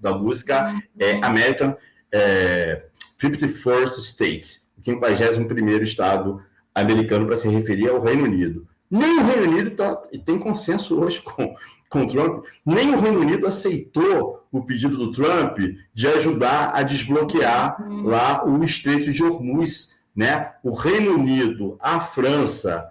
da música é American 51st State, o 51º estado americano, para se referir ao Reino Unido. Nem o Reino Unido tem consenso hoje com o Trump, nem o Reino Unido aceitou o pedido do Trump de ajudar a desbloquear lá o Estreito de Hormuz, né? O Reino Unido, a França,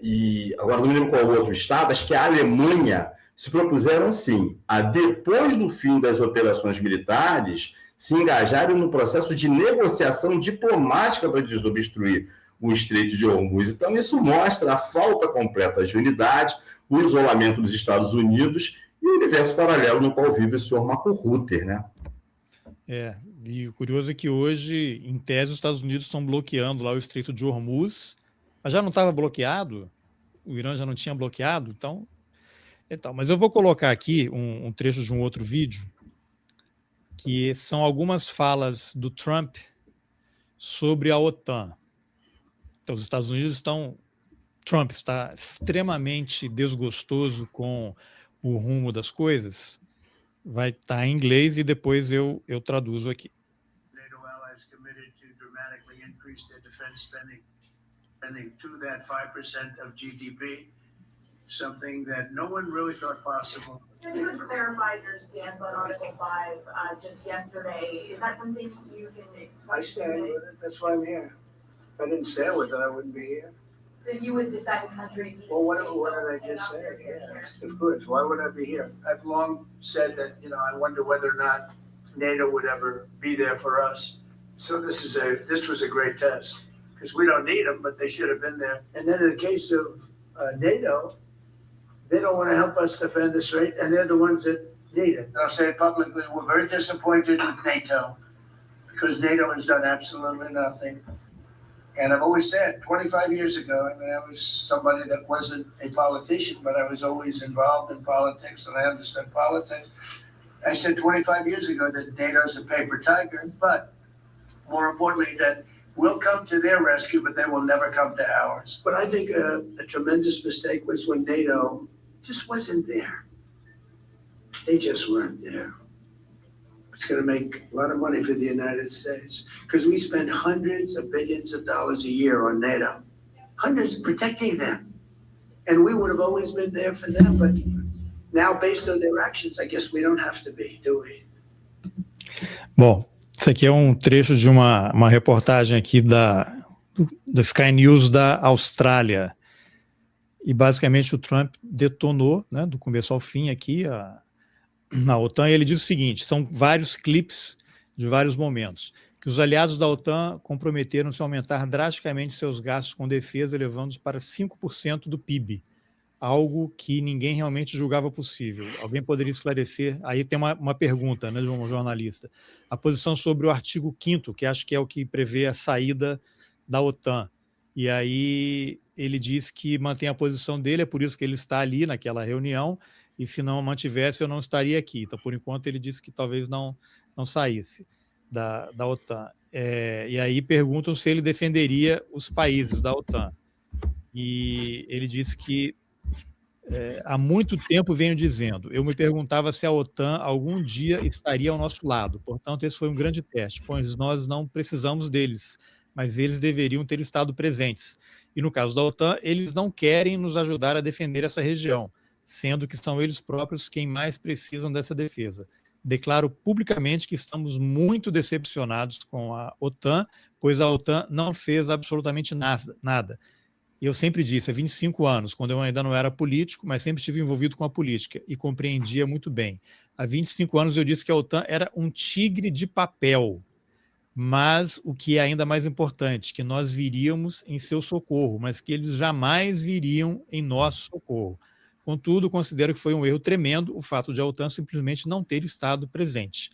e agora não me lembro qual outro estado, acho que a Alemanha, se propuseram, sim, a depois do fim das operações militares, se engajarem no processo de negociação diplomática para desobstruir o Estreito de Hormuz. Então, isso mostra a falta completa de unidade, o isolamento dos Estados Unidos e o universo paralelo no qual vive o senhor Marco Rutte, né? E o curioso é que hoje, em tese, os Estados Unidos estão bloqueando lá o Estreito de Hormuz, mas já não estava bloqueado, o Irã já não tinha bloqueado, então... Mas eu vou colocar aqui um trecho de um outro vídeo, que são algumas falas do Trump sobre a OTAN. Então, os Estados Unidos Trump está extremamente desgostoso com o rumo das coisas. Vai estar em inglês e depois eu traduzo aqui. NATO allies committed to dramatically increase their defense spending to that 5% of GDP, something that no one really thought possible. You clarified your stance on Article 5 just yesterday. Is that something you can explain? I stand with it. That's why I'm here. If I didn't stand with it, I wouldn't be here. So you would defend countries? Well, what did I just say? Yes, of course. Why would I be here? I've long said that, I wonder whether or not NATO would ever be there for us. So this was a great test, because we don't need them, but they should have been there. And then in the case of NATO, they don't want to help us defend the strait, and they're the ones that need it. I'll say it publicly, we're very disappointed with NATO, because NATO has done absolutely nothing. And I've always said, 25 years ago, I was somebody that wasn't a politician, but I was always involved in politics, and I understood politics. I said 25 years ago that NATO's a paper tiger, but more importantly, that we'll come to their rescue, but they will never come to ours. But I think a tremendous mistake was when NATO just wasn't there. They just weren't there. It's going to make a lot of money for the United States, because we spend hundreds of billions of dollars a year on NATO, hundreds protecting them. And we would have always been there for them, but now, based on their actions, I guess we don't have to be, do we? Bom, isso aqui é um trecho de uma reportagem aqui da Sky News da Austrália. E basicamente o Trump detonou, né, do começo ao fim aqui na OTAN, e ele diz o seguinte: são vários clipes de vários momentos, que os aliados da OTAN comprometeram-se a aumentar drasticamente seus gastos com defesa, elevando-os para 5% do PIB. algo que ninguém realmente julgava possível. Alguém poderia esclarecer? Aí tem uma pergunta, né, de um jornalista. A posição sobre o artigo 5º, que acho que é o que prevê a saída da OTAN. E aí ele diz que mantém a posição dele, é por isso que ele está ali naquela reunião, e se não mantivesse eu não estaria aqui. Então, por enquanto, ele disse que talvez não saísse da OTAN. E aí perguntam se ele defenderia os países da OTAN. E ele disse que há muito tempo venho dizendo, eu me perguntava se a OTAN algum dia estaria ao nosso lado. Portanto, esse foi um grande teste, pois nós não precisamos deles, mas eles deveriam ter estado presentes. E no caso da OTAN, eles não querem nos ajudar a defender essa região, sendo que são eles próprios quem mais precisam dessa defesa. Declaro publicamente que estamos muito decepcionados com a OTAN, pois a OTAN não fez absolutamente nada. Eu sempre disse, há 25 anos, quando eu ainda não era político, mas sempre estive envolvido com a política e compreendia muito bem. Há 25 anos eu disse que a OTAN era um tigre de papel, mas o que é ainda mais importante, que nós viríamos em seu socorro, mas que eles jamais viriam em nosso socorro. Contudo, considero que foi um erro tremendo o fato de a OTAN simplesmente não ter estado presente.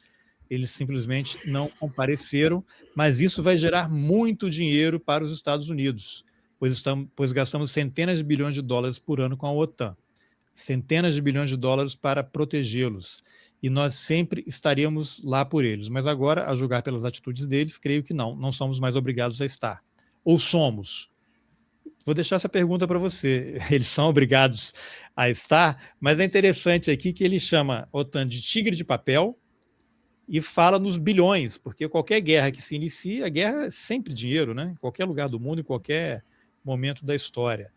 Eles simplesmente não compareceram, mas isso vai gerar muito dinheiro para os Estados Unidos, pois gastamos centenas de bilhões de dólares por ano com a OTAN. Centenas de bilhões de dólares para protegê-los. E nós sempre estaríamos lá por eles. Mas agora, a julgar pelas atitudes deles, creio que não somos mais obrigados a estar. Ou somos? Vou deixar essa pergunta para você. Eles são obrigados a estar, mas é interessante aqui que ele chama a OTAN de tigre de papel e fala nos bilhões, porque qualquer guerra que se inicie, a guerra é sempre dinheiro, né? Em qualquer lugar do mundo, em qualquer momento da história.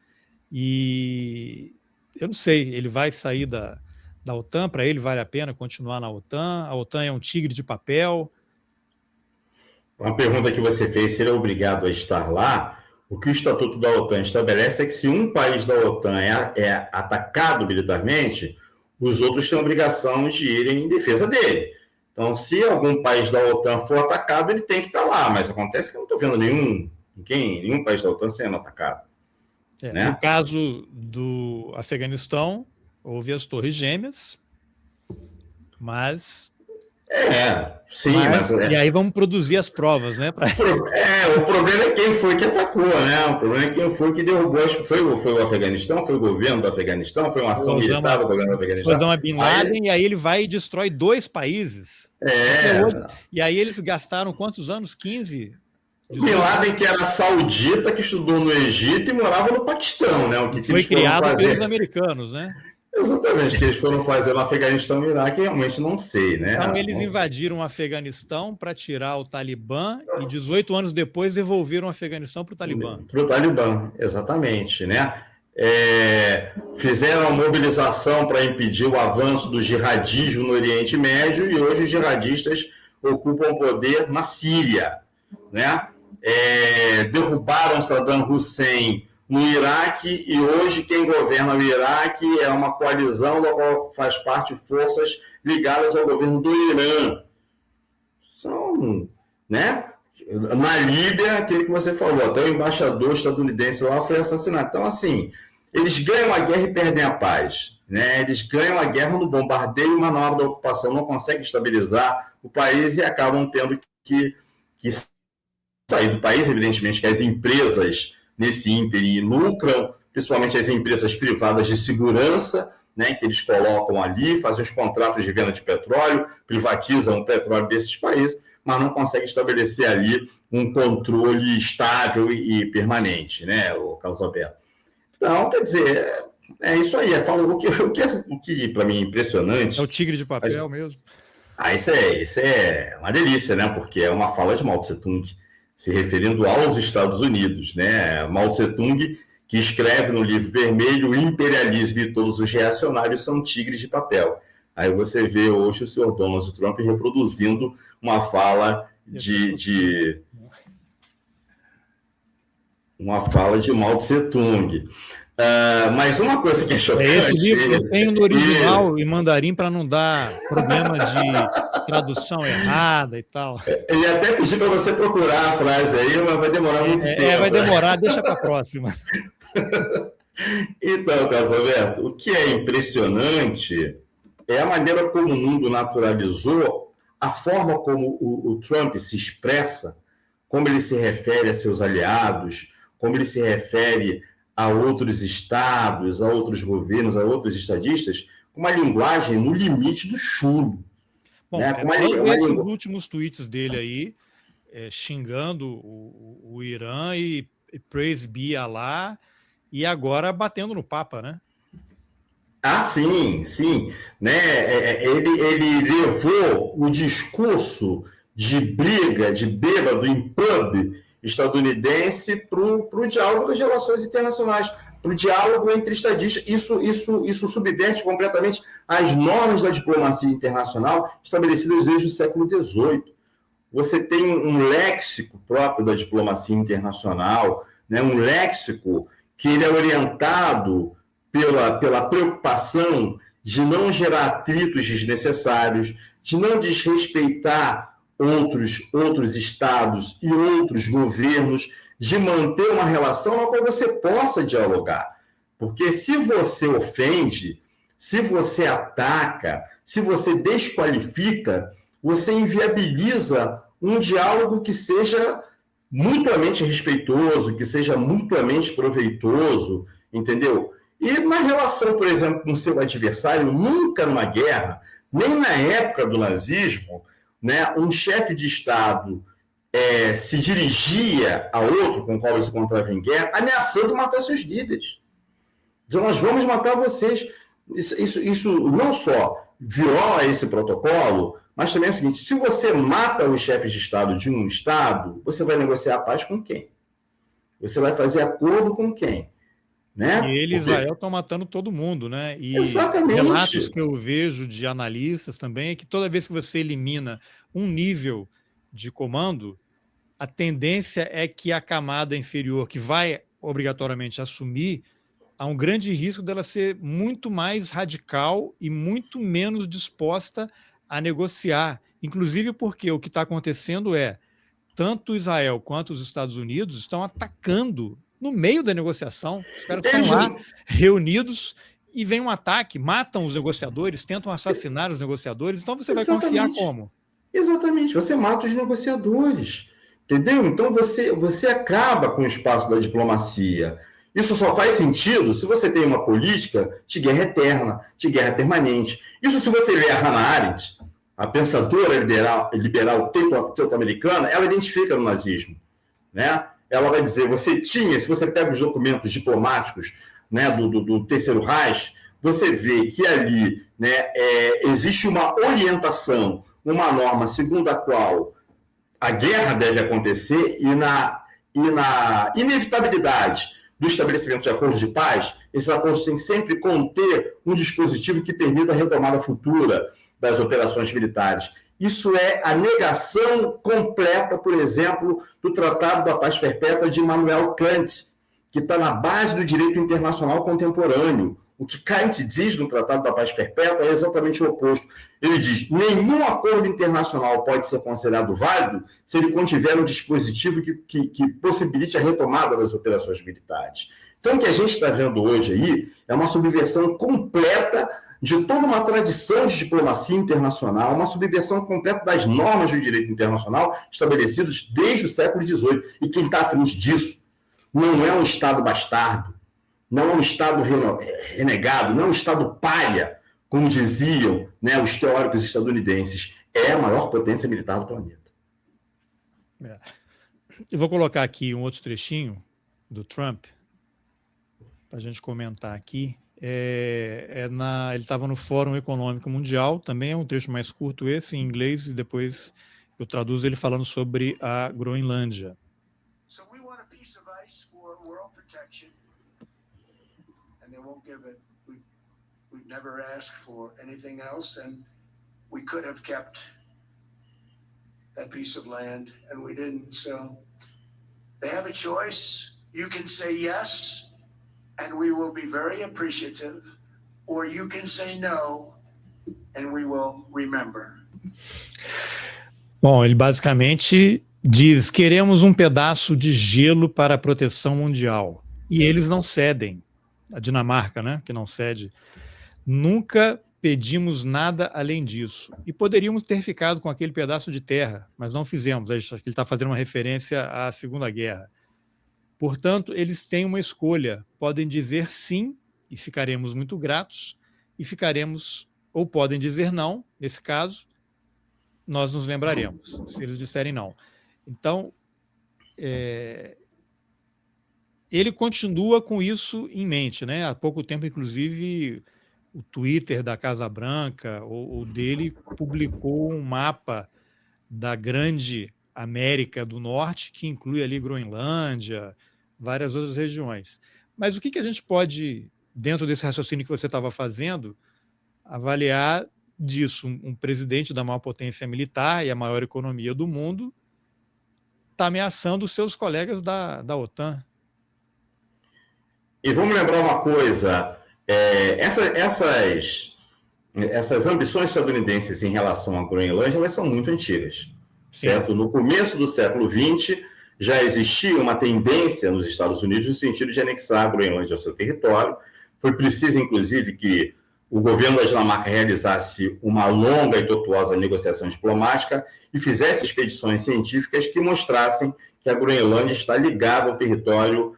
E eu não sei, ele vai sair da OTAN, para ele vale a pena continuar na OTAN? A OTAN é um tigre de papel? Uma pergunta que você fez, se ele é obrigado a estar lá, o que o Estatuto da OTAN estabelece é que se um país da OTAN é atacado militarmente, os outros têm a obrigação de irem em defesa dele. Então, se algum país da OTAN for atacado, ele tem que estar lá, mas acontece que eu não estou vendo nenhum país da OTAN sendo atacado. Né? No caso do Afeganistão, houve as Torres Gêmeas, mas... sim, E aí vamos produzir as provas, né? O problema é quem foi que atacou, né? O problema é quem foi que derrubou. Foi o Afeganistão, foi o governo do Afeganistão, foi uma ação militar do governo do Afeganistão. Osama Bin Laden, e aí ele vai e destrói 2 países. E aí eles gastaram quantos anos? 15? Bin Laden, que era saudita, que estudou no Egito e morava no Paquistão, né? O que foi criado pelos americanos, né? Exatamente, o que eles foram fazer no Afeganistão e Iraque, realmente não sei, né? Então eles invadiram o Afeganistão para tirar o Talibã e 18 anos depois devolveram o Afeganistão para o Talibã. Para o Talibã, exatamente, né? Fizeram a mobilização para impedir o avanço do jihadismo no Oriente Médio e hoje os jihadistas ocupam poder na Síria, né? Derrubaram Saddam Hussein no Iraque, e hoje quem governa o Iraque é uma coalizão da qual faz parte forças ligadas ao governo do Irã. Né? Na Líbia, aquele que você falou, até o embaixador estadunidense lá foi assassinado. Então, assim, eles ganham a guerra e perdem a paz. Né? Eles ganham a guerra no bombardeio, mas na hora da ocupação não conseguem estabilizar o país e acabam tendo que sair do país. Evidentemente que as empresas nesse ínterim lucram, principalmente as empresas privadas de segurança, né, que eles colocam ali, fazem os contratos de venda de petróleo, privatizam o petróleo desses países, mas não conseguem estabelecer ali um controle estável e permanente, né, o Carlos Alberto. Então, quer dizer, é isso aí. O que para mim é impressionante... É o tigre de papel mesmo. Isso é uma delícia, né, porque é uma fala de Mao Tse-tung, se referindo aos Estados Unidos, né? Mao Tse-tung, que escreve no livro vermelho, o imperialismo e todos os reacionários são tigres de papel. Aí você vê hoje o senhor Donald Trump reproduzindo uma fala de Mao Tse-tung. Mas uma coisa que é chocante... Esse livro eu tenho no original em mandarim para não dar problema de tradução errada e tal. Ele até pedi para você procurar a frase aí, mas vai demorar muito tempo. Vai demorar, deixa para a próxima. Então, Carlos Alberto, o que é impressionante é a maneira como o mundo naturalizou a forma como o Trump se expressa, como ele se refere a seus aliados, como ele se refere a outros estados, a outros governos, a outros estadistas, com uma linguagem no limite do chulo. Bom, Né? esses últimos tweets dele aí, xingando o Irã e praise be Allah, e agora batendo no Papa, né? Ah, sim, sim. Né? Ele levou o discurso de briga, de bêbado em pub estadunidense para o diálogo das relações internacionais, para o diálogo entre estadistas. Isso subverte completamente as normas da diplomacia internacional estabelecidas desde o século XVIII. Você tem um léxico próprio da diplomacia internacional, né? Um léxico que ele é orientado pela preocupação de não gerar atritos desnecessários, de não desrespeitar outros estados e outros governos, de manter uma relação na qual você possa dialogar. Porque se você ofende, se você ataca, se você desqualifica, você inviabiliza um diálogo que seja mutuamente respeitoso, que seja mutuamente proveitoso, entendeu? E na relação, por exemplo, com seu adversário, nunca numa guerra, nem na época do nazismo, né, um chefe de Estado se dirigia a outro com o qual ele se encontrava em guerra, ameaçando matar seus líderes. Então, nós vamos matar vocês. Isso não só viola esse protocolo, mas também é o seguinte: se você mata os chefes de Estado de um Estado, você vai negociar a paz com quem? Você vai fazer acordo com quem? Né? E ele e Israel estão matando todo mundo, né? E exatamente. Relatos que eu vejo de analistas também é que toda vez que você elimina um nível de comando, a tendência é que a camada inferior, que vai obrigatoriamente assumir, há um grande risco dela ser muito mais radical e muito menos disposta a negociar. Inclusive porque o que está acontecendo é tanto Israel quanto os Estados Unidos estão atacando no meio da negociação. Os caras estão lá reunidos e vem um ataque, matam os negociadores, tentam assassinar os negociadores. Então você vai confiar como? Exatamente, você mata os negociadores, entendeu? Então você acaba com o espaço da diplomacia. Isso só faz sentido se você tem uma política de guerra eterna, de guerra permanente. Isso se você ler a Hannah Arendt, a pensadora liberal teuto-americana, ela identifica no nazismo, né? Ela vai dizer, se você pega os documentos diplomáticos, né, do Terceiro Reich, você vê que ali, né, existe uma orientação, uma norma segundo a qual a guerra deve acontecer e na inevitabilidade do estabelecimento de acordos de paz, esses acordos têm que sempre conter um dispositivo que permita a retomada futura das operações militares. Isso é a negação completa, por exemplo, do Tratado da Paz Perpétua de Immanuel Kant, que está na base do direito internacional contemporâneo. O que Kant diz no Tratado da Paz Perpétua é exatamente o oposto. Ele diz: nenhum acordo internacional pode ser considerado válido se ele contiver um dispositivo que possibilite a retomada das operações militares. Então, o que a gente está vendo hoje aí é uma subversão completa de toda uma tradição de diplomacia internacional, uma subversão completa das normas do direito internacional estabelecidos desde o século XVIII. E quem está à frente disso não é um Estado bastardo, não é um Estado renegado, não é um Estado pária, como diziam, né, os teóricos estadunidenses. É a maior potência militar do planeta. Eu vou colocar aqui um outro trechinho do Trump, para a gente comentar aqui. Ele estava no Fórum Econômico Mundial, também é um trecho mais curto esse, em inglês, e depois eu traduzo ele falando sobre a Groenlândia. So we want a piece of ice for world protection, and they won't give it. We've never asked for anything else, and we could have kept that piece of land, and we didn't. So they have a choice. You can say yes, and we will be very appreciative, or you can say no, and we will remember. Bom, ele basicamente diz: queremos um pedaço de gelo para a proteção mundial. E eles não cedem. a Dinamarca, né, que não cede, nunca pedimos nada além disso. E poderíamos ter ficado com aquele pedaço de terra, mas não fizemos. Acho que ele está fazendo uma referência à Segunda Guerra. Portanto, eles têm uma escolha. Podem dizer sim, e ficaremos muito gratos, e ficaremos, ou podem dizer não, nesse caso, nós nos lembraremos, se eles disserem não. Então, ele continua com isso em mente, né? Há pouco tempo, inclusive, o Twitter da Casa Branca, ou dele, publicou um mapa da grande América do Norte, que inclui ali Groenlândia, várias outras regiões. Mas o que a gente pode, dentro desse raciocínio que você estava fazendo, avaliar disso? Um presidente da maior potência militar e a maior economia do mundo está ameaçando os seus colegas da OTAN. E vamos lembrar uma coisa, essas ambições estadunidenses em relação à Groenlândia, elas são muito antigas, certo? No começo do século XX, já existia uma tendência nos Estados Unidos no sentido de anexar a Groenlândia ao seu território. Foi preciso, inclusive, que o governo da Dinamarca realizasse uma longa e tortuosa negociação diplomática e fizesse expedições científicas que mostrassem que a Groenlândia está ligada ao território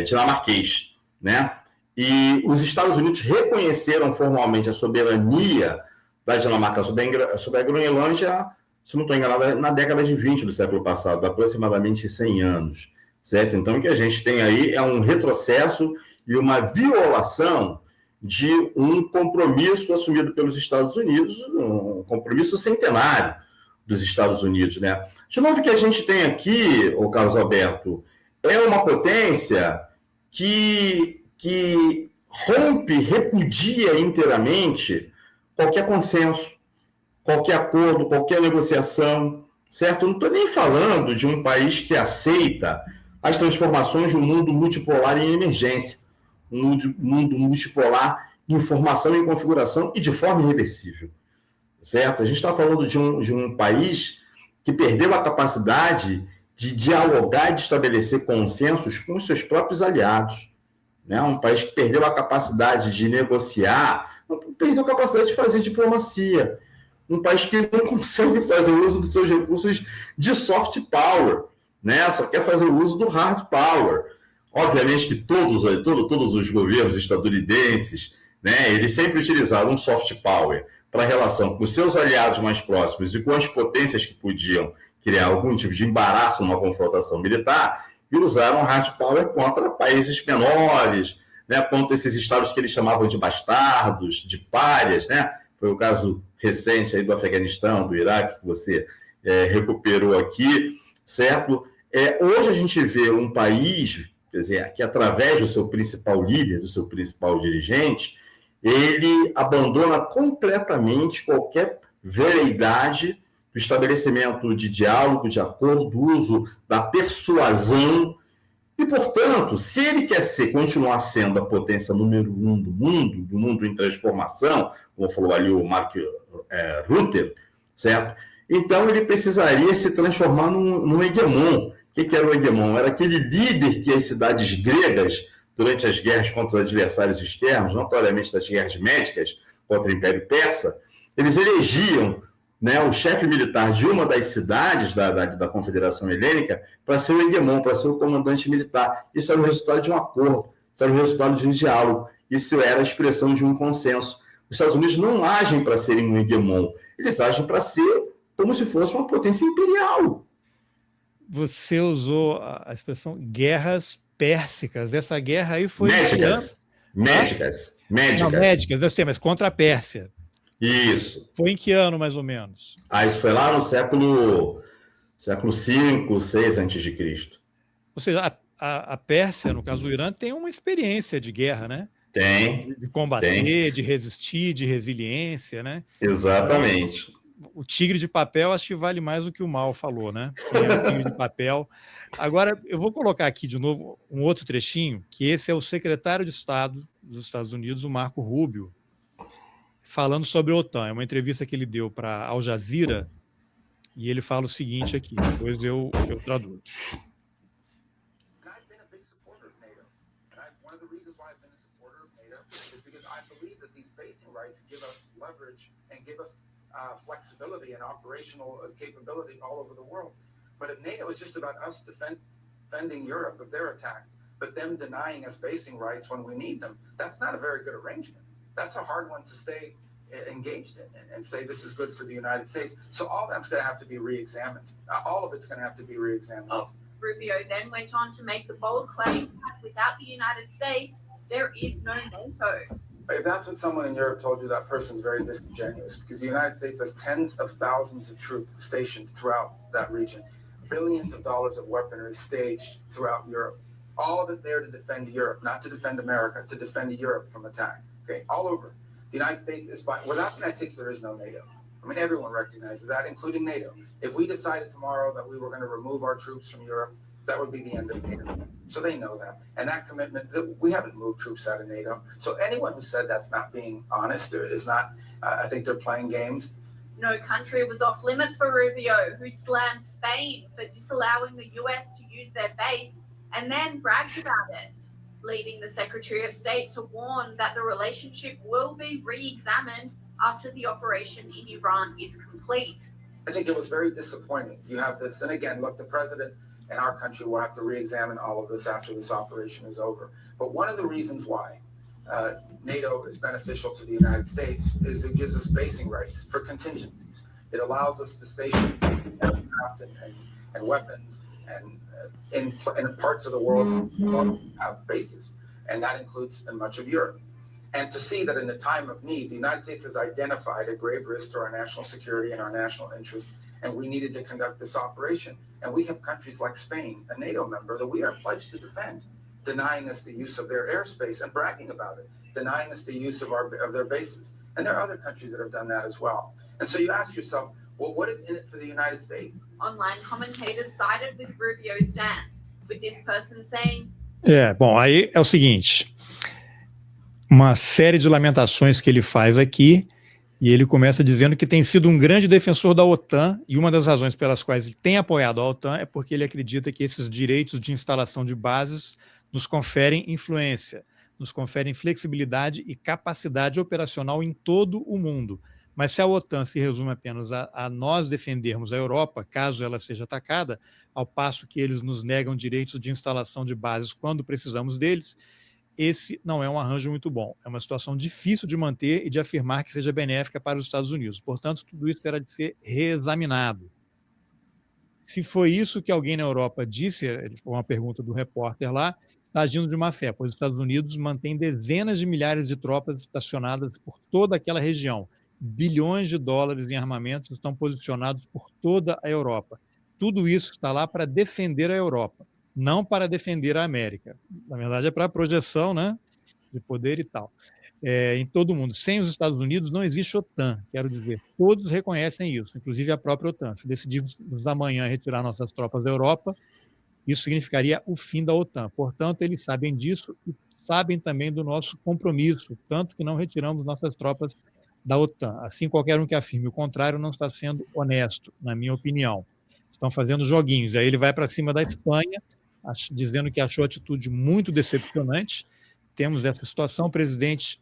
dinamarquês, né? E os Estados Unidos reconheceram formalmente a soberania da Dinamarca sobre a Groenlândia, se não estou enganado, na década de 20 do século passado, aproximadamente 100 anos, certo? Então, o que a gente tem aí é um retrocesso e uma violação de um compromisso assumido pelos Estados Unidos, um compromisso centenário dos Estados Unidos, né? De novo, o que a gente tem aqui, o Carlos Alberto, é uma potência que rompe, repudia inteiramente qualquer consenso, qualquer acordo, qualquer negociação, certo? Eu não estou nem falando de um país que aceita as transformações de um mundo multipolar em emergência, um mundo multipolar em formação e configuração e de forma irreversível, certo? A gente está falando de um país que perdeu a capacidade de dialogar e de estabelecer consensos com os seus próprios aliados, né? Um país que perdeu a capacidade de negociar, perdeu a capacidade de fazer diplomacia, um país que não consegue fazer uso dos seus recursos de soft power, né? Só quer fazer uso do hard power. Obviamente que todos os governos estadunidenses, né, eles sempre utilizaram um soft power para a relação com os seus aliados mais próximos e com as potências que podiam criar algum tipo de embaraço numa confrontação militar, e usaram hard power contra países menores, né, contra esses estados que eles chamavam de bastardos, de párias, né? Foi o caso recente aí do Afeganistão, do Iraque, que você recuperou aqui, certo? Hoje a gente vê um país, quer dizer, que através do seu principal líder, do seu principal dirigente, ele abandona completamente qualquer veleidade do estabelecimento de diálogo, de acordo, do uso da persuasão. E, portanto, se ele quer continuar sendo a potência número 1 do mundo em transformação, como falou ali o Mark Rutte, certo? Então, ele precisaria se transformar num hegemon. O que era o hegemon? Era aquele líder que as cidades gregas, durante as guerras contra os adversários externos, notoriamente das guerras médicas contra o Império Persa, eles elegiam, né, o chefe militar de uma das cidades da Confederação Helênica para ser o hegemon, para ser o comandante militar. Isso era o resultado de um acordo, isso era o resultado de um diálogo, isso era a expressão de um consenso. Os Estados Unidos não agem para serem um hegemon, eles agem para ser como se fosse uma potência imperial. Você usou a expressão guerras pérsicas. Essa guerra aí foi... Médicas, Não, médicas, eu sei, mas contra a Pérsia. Isso. Foi em que ano, mais ou menos? Isso foi lá no século V, VI a.C. Ou seja, a Pérsia, no caso do Irã, tem uma experiência de guerra, né? Tem. De combater, tem. De resistir, de resiliência, né? Exatamente. O tigre de papel acho que vale mais do que o Mao falou, né? Quem é o tigre de papel. Agora, eu vou colocar aqui de novo um outro trechinho, que esse é o secretário de Estado dos Estados Unidos, o Marco Rubio, falando sobre a OTAN. É uma entrevista que ele deu para Al Jazeera e ele fala o seguinte aqui, depois eu traduzo. one of the reasons why I've been a supporter of NATO is because I believe that these basing rights give us leverage and give us flexibility and operational capability all over the world. But if NATO is just about us defending Europe if they're attacked, but them denying us basing rights when we need them, that's not a very good arrangement. That's a hard one to stay engaged in and say this is good for the United States. So all that's going to have to be re-examined. All of it's going to have to be re-examined. Rubio then went on to make the bold claim that without the United States, there is no NATO. If that's what someone in Europe told you, that person's very disingenuous, because the United States has tens of thousands of troops stationed throughout that region, billions of dollars of weaponry staged throughout Europe, all of it there to defend Europe, not to defend America, to defend Europe from attack. Okay, all over. The United States is without the United States, there is no NATO. I mean, everyone recognizes that, including NATO. If we decided tomorrow that we were going to remove our troops from Europe, that would be the end of NATO. So they know that. And that commitment, we haven't moved troops out of NATO. So anyone who said that's not being honest or is not, I think they're playing games. No country was off limits for Rubio, who slammed Spain for disallowing the US to use their base and then bragged about it, leading the Secretary of State to warn that the relationship will be re-examined after the operation in Iran is complete. I think it was very disappointing. You have this, and again, look, the president and our country will have to re-examine all of this after this operation is over. But one of the reasons why NATO is beneficial to the United States is it gives us basing rights for contingencies. It allows us to station aircraft and weapons and in parts of the world have bases, and that includes in much of Europe. And to see that in a time of need, the United States has identified a grave risk to our national security and our national interests, and we needed to conduct this operation. And we have countries like Spain, a NATO member, that we are pledged to defend, denying us the use of their airspace and bragging about it, denying us the use of their bases. And there are other countries that have done that as well. And so you ask yourself, well, what is in it for the United States? Online commentators sided with Rubio's stance, with this person saying... Bom, aí é o seguinte, uma série de lamentações que ele faz aqui, e ele começa dizendo que tem sido um grande defensor da OTAN, e uma das razões pelas quais ele tem apoiado a OTAN é porque ele acredita que esses direitos de instalação de bases nos conferem influência, nos conferem flexibilidade e capacidade operacional em todo o mundo. Mas se a OTAN se resume apenas a nós defendermos a Europa, caso ela seja atacada, ao passo que eles nos negam direitos de instalação de bases quando precisamos deles, esse não é um arranjo muito bom. É uma situação difícil de manter e de afirmar que seja benéfica para os Estados Unidos. Portanto, tudo isso terá de ser reexaminado. Se foi isso que alguém na Europa disse, foi uma pergunta do repórter lá, está agindo de má fé, pois os Estados Unidos mantêm dezenas de milhares de tropas estacionadas por toda aquela região. Bilhões de dólares em armamentos estão posicionados por toda a Europa. Tudo isso está lá para defender a Europa, não para defender a América. Na verdade, é para a projeção, né, de poder e tal. Em todo mundo. Sem os Estados Unidos não existe OTAN, quero dizer. Todos reconhecem isso, inclusive a própria OTAN. Se decidirmos amanhã retirar nossas tropas da Europa, isso significaria o fim da OTAN. Portanto, eles sabem disso e sabem também do nosso compromisso, tanto que não retiramos nossas tropas da OTAN. Assim, qualquer um que afirme o contrário não está sendo honesto, na minha opinião. Estão fazendo joguinhos. Aí ele vai para cima da Espanha, dizendo que achou a atitude muito decepcionante. Temos essa situação, o presidente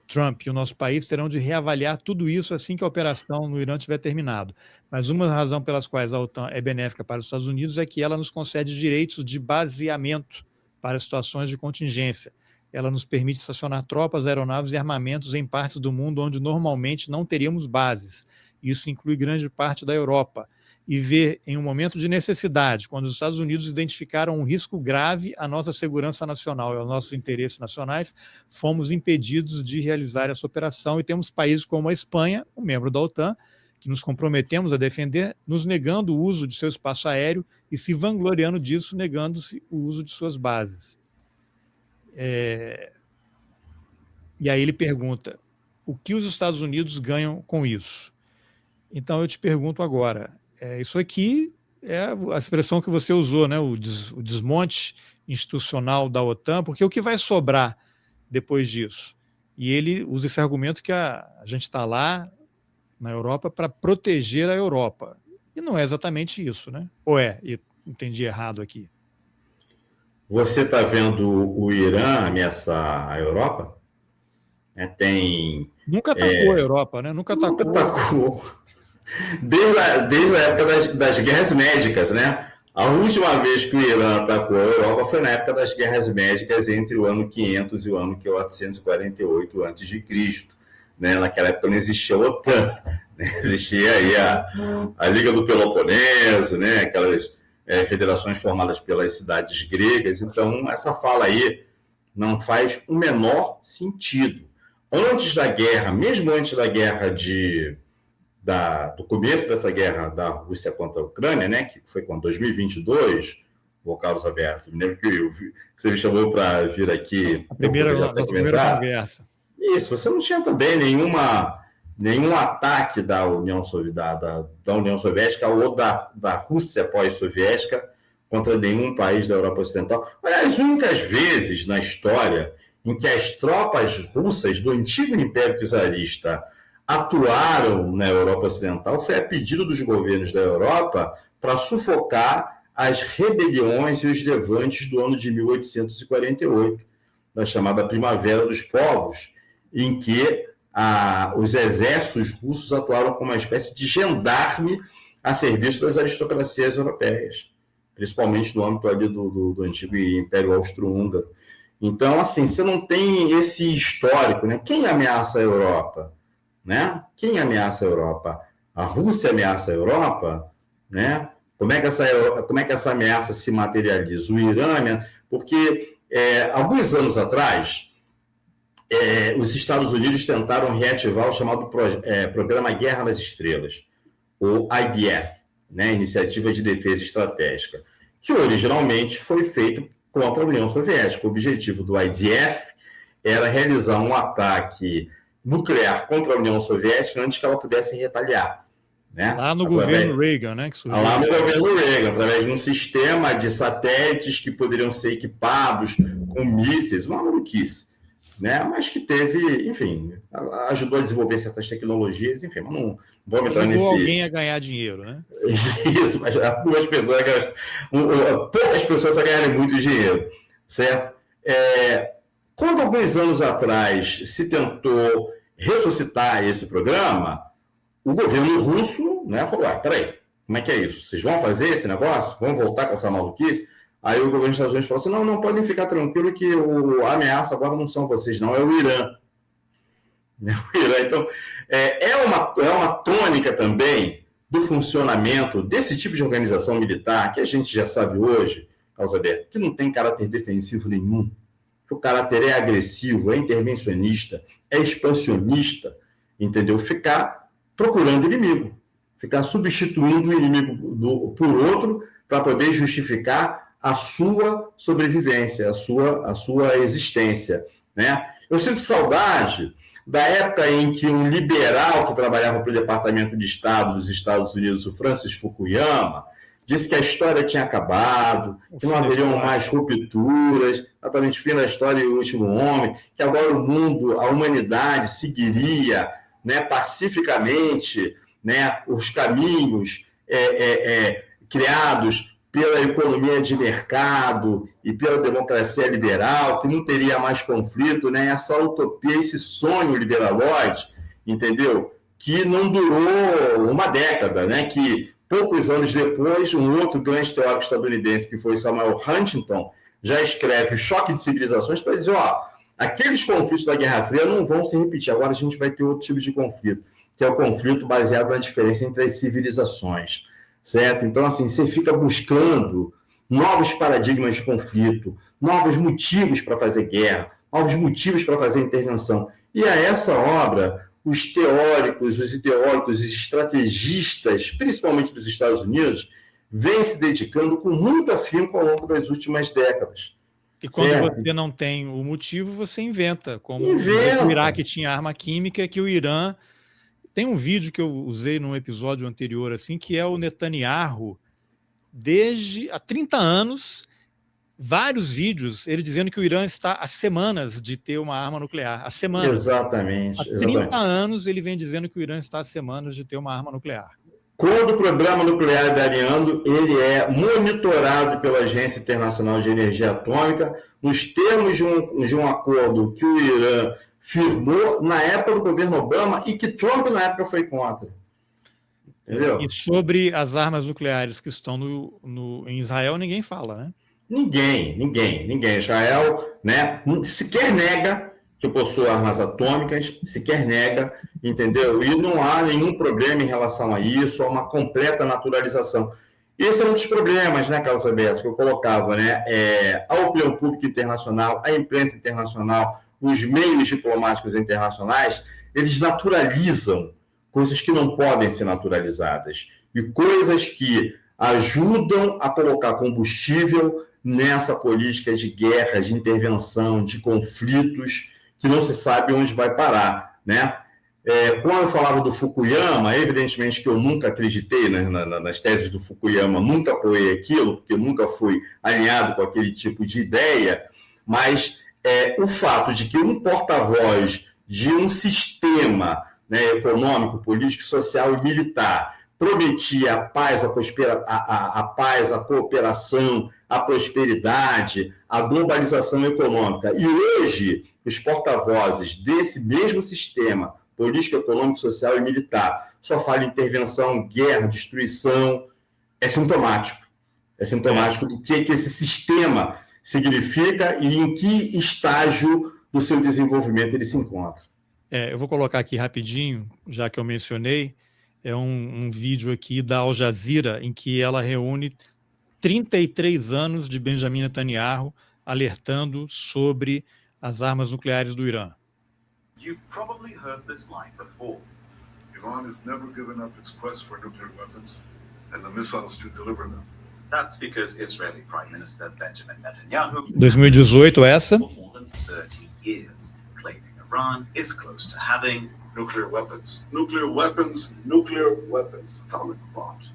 Trump e o nosso país terão de reavaliar tudo isso assim que a operação no Irã tiver terminado. Mas uma razão pelas quais a OTAN é benéfica para os Estados Unidos é que ela nos concede direitos de baseamento para situações de contingência. Ela nos permite estacionar tropas, aeronaves e armamentos em partes do mundo onde normalmente não teríamos bases. Isso inclui grande parte da Europa. E ver em um momento de necessidade, quando os Estados Unidos identificaram um risco grave à nossa segurança nacional e aos nossos interesses nacionais, fomos impedidos de realizar essa operação e temos países como a Espanha, um membro da OTAN, que nos comprometemos a defender, nos negando o uso de seu espaço aéreo e se vangloriando disso, negando-se o uso de suas bases. E aí ele pergunta, o que os Estados Unidos ganham com isso? Então eu te pergunto agora, isso aqui é a expressão que você usou, né? O desmonte institucional da OTAN, porque o que vai sobrar depois disso? E ele usa esse argumento que a gente está lá na Europa para proteger a Europa. E não é exatamente isso, né? Ou é? E entendi errado aqui. você está vendo o Irã ameaçar a Europa? Nunca atacou a Europa, né? Nunca atacou. Desde a época das guerras médicas, né? A última vez que o Irã atacou a Europa foi na época das guerras médicas entre o ano 500 e o ano 448 a.C., né? Naquela época não existia a OTAN, né? Existia aí a Liga do Peloponeso, né? Aquelas federações formadas pelas cidades gregas. Então, essa fala aí não faz o menor sentido. Antes da guerra, mesmo antes da guerra do começo dessa guerra da Rússia contra a Ucrânia, né, que foi com 2022, o Carlos Alberto, me lembro que você me chamou para vir aqui. A primeira conversa. Isso, você não tinha também nenhum ataque da União Soviética ou da Rússia pós-soviética contra nenhum país da Europa Ocidental. Aliás, muitas vezes na história em que as tropas russas do antigo Império Czarista atuaram na Europa Ocidental foi a pedido dos governos da Europa para sufocar as rebeliões e os levantes do ano de 1848, da chamada Primavera dos Povos, em que os exércitos russos atuaram como uma espécie de gendarme a serviço das aristocracias europeias, principalmente no âmbito ali do antigo Império Austro-Húngaro. Então, assim, você não tem esse histórico, né? Quem ameaça a Europa? Né? Quem ameaça a Europa? A Rússia ameaça a Europa? Né? Como é que essa ameaça se materializa? O Irã, porque alguns anos atrás, os Estados Unidos tentaram reativar o chamado Programa Guerra nas Estrelas, ou IDF, né? Iniciativa de Defesa Estratégica, que originalmente foi feito contra a União Soviética. O objetivo do IDF era realizar um ataque nuclear contra a União Soviética antes que ela pudesse retaliar. Né? Lá no governo Reagan, né? Lá no governo Reagan, através de um sistema de satélites que poderiam ser equipados com mísseis, uma maluquice, né? Mas que teve, enfim, ajudou a desenvolver certas tecnologias, enfim, mas não vamos entrar nesse... Ajudou alguém a ganhar dinheiro, né? Isso, mas poucas pessoas a ganharem muito dinheiro, certo? Quando alguns anos atrás se tentou ressuscitar esse programa, o governo russo, né, falou, peraí, como é que é isso? Vocês vão fazer esse negócio? Vão voltar com essa maluquice? Aí o governo dos Estados Unidos falou assim, não podem ficar tranquilo que a ameaça agora não são vocês, não, é o Irã. Então, é uma tônica também do funcionamento desse tipo de organização militar, que a gente já sabe hoje, Carlos Alberto, que não tem caráter defensivo nenhum, que o caráter é agressivo, é intervencionista, é expansionista, entendeu? Ficar procurando inimigo, ficar substituindo o inimigo por outro para poder justificar a sua sobrevivência, a sua existência, né? Eu sinto saudade da época em que um liberal que trabalhava para o Departamento de Estado dos Estados Unidos, o Francis Fukuyama, disse que a história tinha acabado, que não haveriam mais rupturas, exatamente fim da história e o último homem, que agora o mundo, a humanidade seguiria, né, pacificamente, né, os caminhos criados pela economia de mercado e pela democracia liberal, que não teria mais conflito, né? Essa utopia, esse sonho liberalóide, entendeu? Que não durou uma década, né? Que poucos anos depois, um outro grande teórico estadunidense, que foi Samuel Huntington, já escreve Choque de Civilizações para dizer, aqueles conflitos da Guerra Fria não vão se repetir, agora a gente vai ter outro tipo de conflito, que é o conflito baseado na diferença entre as civilizações. Certo? Então, assim, você fica buscando novos paradigmas de conflito, novos motivos para fazer guerra, novos motivos para fazer intervenção. E a essa obra, os teóricos, os ideólogos, os estrategistas, principalmente dos Estados Unidos, vêm se dedicando com muito afinco ao longo das últimas décadas. E quando você não tem o motivo, você inventa. Como o Iraque tinha arma química, que o Irã... Tem um vídeo que eu usei num episódio anterior, assim, que é o Netanyahu, desde há 30 anos, vários vídeos, ele dizendo que o Irã está há semanas de ter uma arma nuclear. Há semanas. Exatamente. Há 30 anos ele vem dizendo que o Irã está há semanas de ter uma arma nuclear. quando o programa nuclear iraniano ele é monitorado pela Agência Internacional de Energia Atômica nos termos de um acordo que o Irã firmou na época do governo Obama e que Trump, na época, foi contra. Entendeu? E sobre as armas nucleares que estão em Israel, ninguém fala, né? Ninguém. Israel, né, sequer nega que possui armas atômicas, sequer nega, entendeu? E não há nenhum problema em relação a isso, há uma completa naturalização. Esse é um dos problemas, né, Carlos Alberto, que eu colocava, né? A opinião pública internacional, a imprensa internacional, os meios diplomáticos internacionais, eles naturalizam coisas que não podem ser naturalizadas e coisas que ajudam a colocar combustível nessa política de guerra, de intervenção, de conflitos, que não se sabe onde vai parar, né? Quando eu falava do Fukuyama, evidentemente que eu nunca acreditei nas teses do Fukuyama, nunca apoiei aquilo, porque eu nunca fui alinhado com aquele tipo de ideia, mas o fato de que um porta-voz de um sistema, né, econômico, político, social e militar prometia a paz, a paz, a cooperação, a prosperidade, a globalização econômica. E hoje, os porta-vozes desse mesmo sistema político, econômico, social e militar só falam em intervenção, guerra, destruição. É sintomático. É sintomático do que esse sistema significa e em que estágio do seu desenvolvimento ele se encontra. Eu vou colocar aqui rapidinho, já que eu mencionei, um vídeo aqui da Al Jazeera, em que ela reúne 33 anos de Benjamin Netanyahu alertando sobre as armas nucleares do Irã. You've probably heard this line before. Iran has never given up its quest for nuclear weapons and the missiles to deliver them. That's because Israeli Prime Minister Benjamin Netanyahu 2018 essa. for more than 30 years, claiming Iran is close to having nuclear weapons. Nuclear weapons, nuclear weapons, atomic bombs.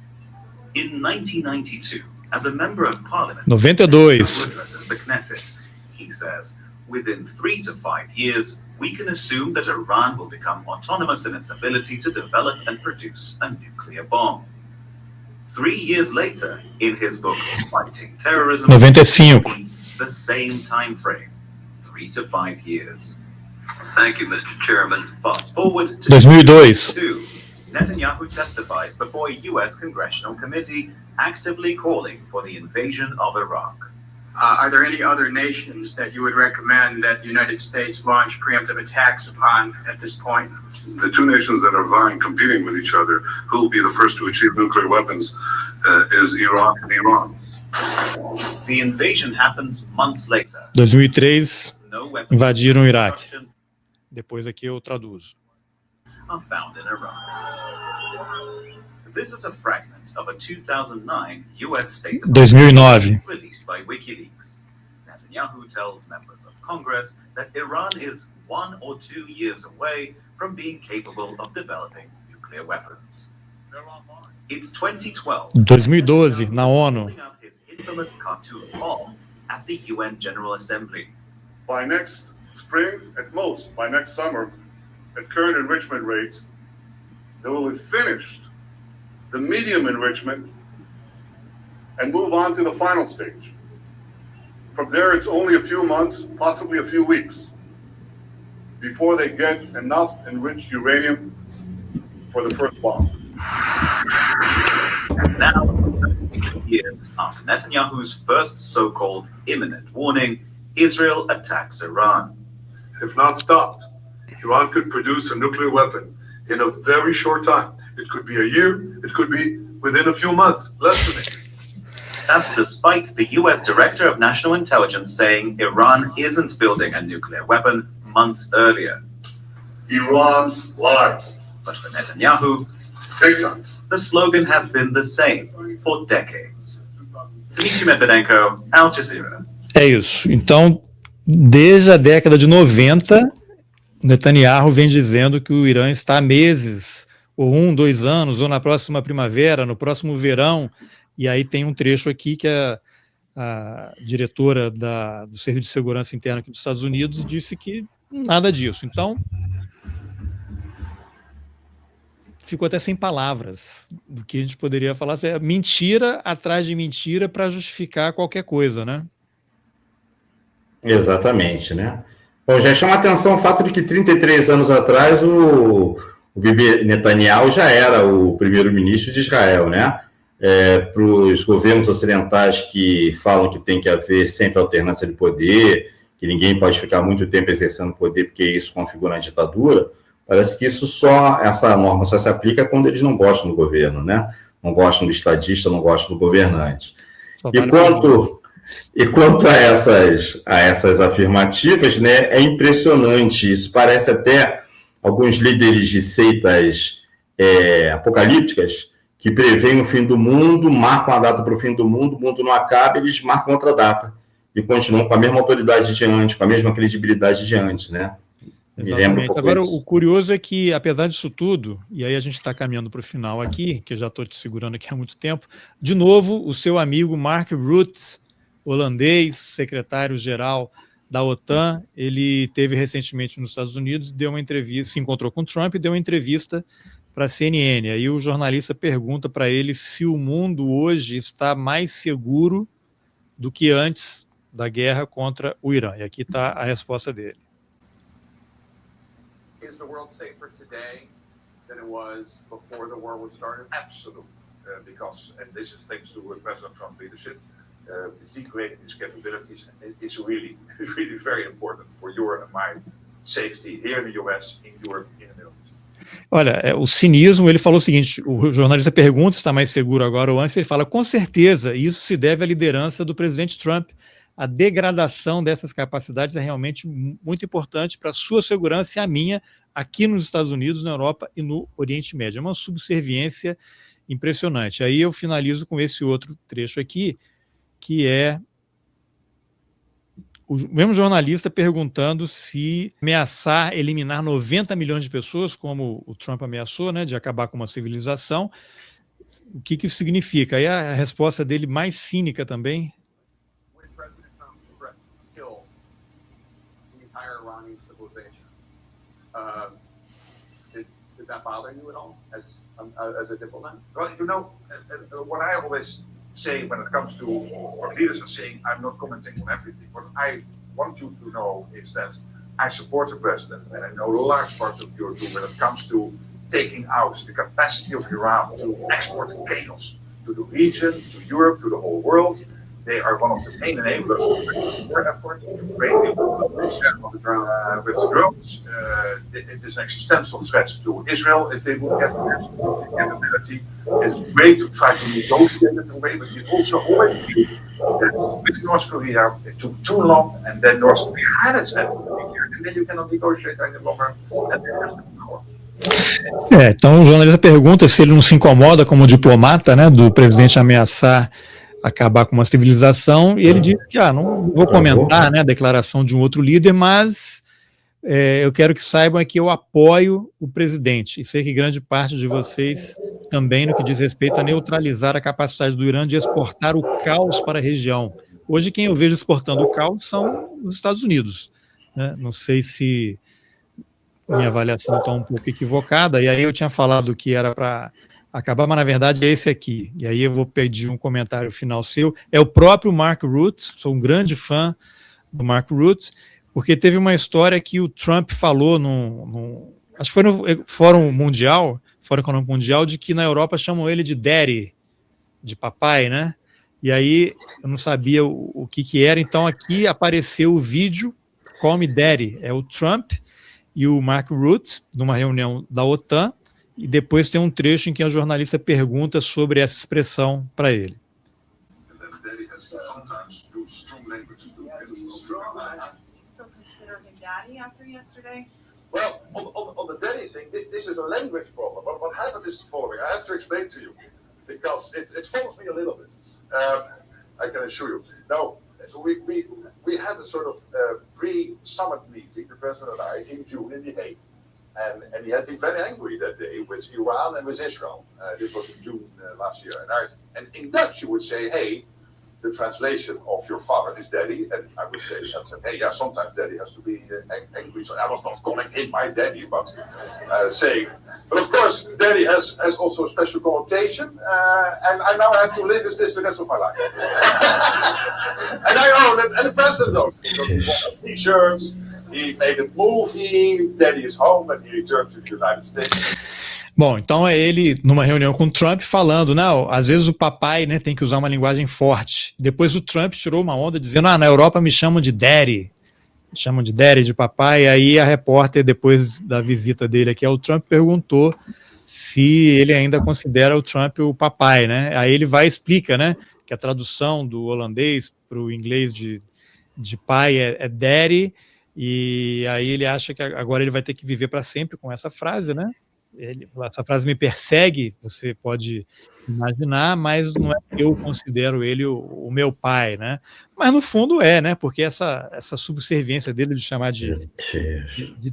In 1992, as a member of parliament, 92. who addresses the Knesset, he says, within 3 to 5 years, we can assume that Iran will become autonomous in its ability to develop and produce a nuclear bomb. 3 years later, in his book Fighting Terrorism, 95. it's the same time frame, 3 to 5 years. Thank you, Mr. Chairman. Fast forward to 2002. Netanyahu testifies before a U.S. congressional committee actively calling for the invasion of Iraq. Are there any other nations that you would recommend that the United States launch preemptive attacks upon at this point? The two nations that are vying, competing with each other, who will be the first to achieve nuclear weapons, is Iraq and Iran. The invasion happens months later. 2003, No weapons invadiram o Iraque. Depois aqui eu traduzo. are found in Iraq. This is a fragment of a 2009 U.S. State Department 2009. released by WikiLeaks. Netanyahu tells members of Congress that Iran is 1 or 2 years away from being capable of developing nuclear weapons. It's 2012. 2012, na ONU. Holding up his infamous cartoon bomb at the UN General Assembly. By next spring, at most, by next summer, at current enrichment rates, they will have finished the medium enrichment and move on to the final stage. From there, it's only a few months, possibly a few weeks, before they get enough enriched uranium for the first bomb. And now, 2 years after Netanyahu's first so-called imminent warning, Israel attacks Iran. If not stopped, Iran could produce a nuclear weapon in a very short time. It could be a year, it could be within a few months, less than a year. That's despite the US Director of National Intelligence saying Iran isn't building a nuclear weapon months earlier. Iran lied. But for Netanyahu, Big time. the slogan has been the same for decades. Dmitry Medvedenko, Al Jazeera. É isso. Então, desde a década de 90, Netanyahu vem dizendo que o Irã está há meses, ou 1, 2 anos, ou na próxima primavera, no próximo verão. E aí tem um trecho aqui que a diretora do Serviço de Segurança Interna aqui dos Estados Unidos disse que nada disso. Então, ficou até sem palavras do que a gente poderia falar. É mentira atrás de mentira para justificar qualquer coisa, né? Exatamente, né? Bom, já chama atenção o fato de que 33 anos atrás o Bibi Netanyahu já era o primeiro-ministro de Israel, né? Para os governos ocidentais que falam que tem que haver sempre alternância de poder, que ninguém pode ficar muito tempo exercendo poder porque isso configura a ditadura, parece que essa norma só se aplica quando eles não gostam do governo, né? Não gostam do estadista, não gostam do governante. E quanto a essas afirmativas, né, é impressionante. Isso parece até alguns líderes de seitas apocalípticas que preveem o fim do mundo, marcam a data para o fim do mundo, o mundo não acaba, eles marcam outra data e continuam com a mesma autoridade de antes, com a mesma credibilidade de antes, né? Me lembra um pouco Agora, isso. o curioso é que, apesar disso tudo, e aí a gente está caminhando para o final aqui, que eu já estou te segurando aqui há muito tempo, de novo, o seu amigo Mark Rutte, holandês, secretário-geral da OTAN, ele teve recentemente nos Estados Unidos, deu uma entrevista, se encontrou com Trump e deu uma entrevista para a CNN. Aí o jornalista pergunta para ele se o mundo hoje está mais seguro do que antes da guerra contra o Irã. E aqui está a resposta dele. Is the world safer today than it was before the war was started? Absolutely, because, and this is thanks to President Trump's leadership, degrading his capabilities is really very important for your and my safety here in the US, in Europe, in the Middle East. Olha, o cinismo, ele falou o seguinte, o jornalista pergunta se está mais seguro agora ou antes, ele fala, com certeza, isso se deve à liderança do presidente Trump. A degradação dessas capacidades é realmente muito importante para a sua segurança e a minha aqui nos Estados Unidos, na Europa e no Oriente Médio. É uma subserviência impressionante. Aí eu finalizo com esse outro trecho aqui, que é o mesmo jornalista perguntando se ameaçar eliminar 90 milhões de pessoas, como o Trump ameaçou, né, de acabar com uma civilização, o que isso significa? Aí a resposta dele mais cínica também. When President Trump threatened to kill the entire Iranian civilization, did that bother you at all as a diplomat? Well, you know, what I always say when it comes to what leaders are saying, I'm not commenting on everything. What I want you to know is that I support the president, and I know large parts of Europe too, when it comes to taking out the capacity of Iran to export chaos to the region, to Europe, to the whole world. They are one of the main enablers of the war effort, breaking with drones. It is an existential threat to Israel if they would get this capability. It's great to try to negotiate it away, but we also always knew that with North Korea it took too long, and then North Korea had its end of the year, and then you cannot negotiate any longer, and they have the power. Então o jornalista pergunta se ele não se incomoda como diplomata, né, do presidente ameaçar acabar com uma civilização, e ele diz que não vou comentar, né, a declaração de um outro líder, mas eu quero que saibam que eu apoio o presidente, e sei que grande parte de vocês também no que diz respeito a neutralizar a capacidade do Irã de exportar o caos para a região. Hoje quem eu vejo exportando o caos são os Estados Unidos, né? Não sei se minha avaliação está um pouco equivocada, e aí eu tinha falado que era para acabar, mas na verdade é esse aqui, e aí eu vou pedir um comentário final seu. É o próprio Mark Rutte, sou um grande fã do Mark Rutte, porque teve uma história que o Trump falou acho que foi no Fórum Econômico Mundial, de que na Europa chamam ele de daddy, de papai, né? E aí eu não sabia o que era, então aqui apareceu o vídeo Call Me Daddy, é o Trump e o Mark Rutte numa reunião da OTAN, e depois tem um trecho em que a jornalista pergunta sobre essa expressão para ele. Well, on the daddy thing, this is a language problem. But what happens is the following. I have to explain to you because it follows me a little bit. I can assure you. Now, we had a sort of pre-summit meeting, the president and I, in June in The Hague. And he had been very angry that day with Iran and with Israel. This was in June last year. And in Dutch, you would say, hey, the translation of your father is daddy, and I would say, hey, yeah, sometimes daddy has to be angry. So I was not calling him my daddy, but saying. But of course, daddy has also a special connotation, and I now have to live with this the rest of my life. And I own it, and the president knows. He bought T-shirts, he made a movie, daddy is home, and he returned to the United States. Bom, então é ele numa reunião com o Trump falando, não, às vezes o papai, né, tem que usar uma linguagem forte. Depois o Trump tirou uma onda dizendo, na Europa me chamam de daddy, de papai. E aí a repórter, depois da visita dele aqui ao Trump, perguntou se ele ainda considera o Trump o papai, né? Aí ele vai e explica, né, que a tradução do holandês para o inglês de pai é daddy, e aí ele acha que agora ele vai ter que viver para sempre com essa frase, né? Essa frase me persegue, você pode imaginar, mas não é que eu considero ele o meu pai, né? Mas no fundo né? Porque essa subserviência dele de chamar de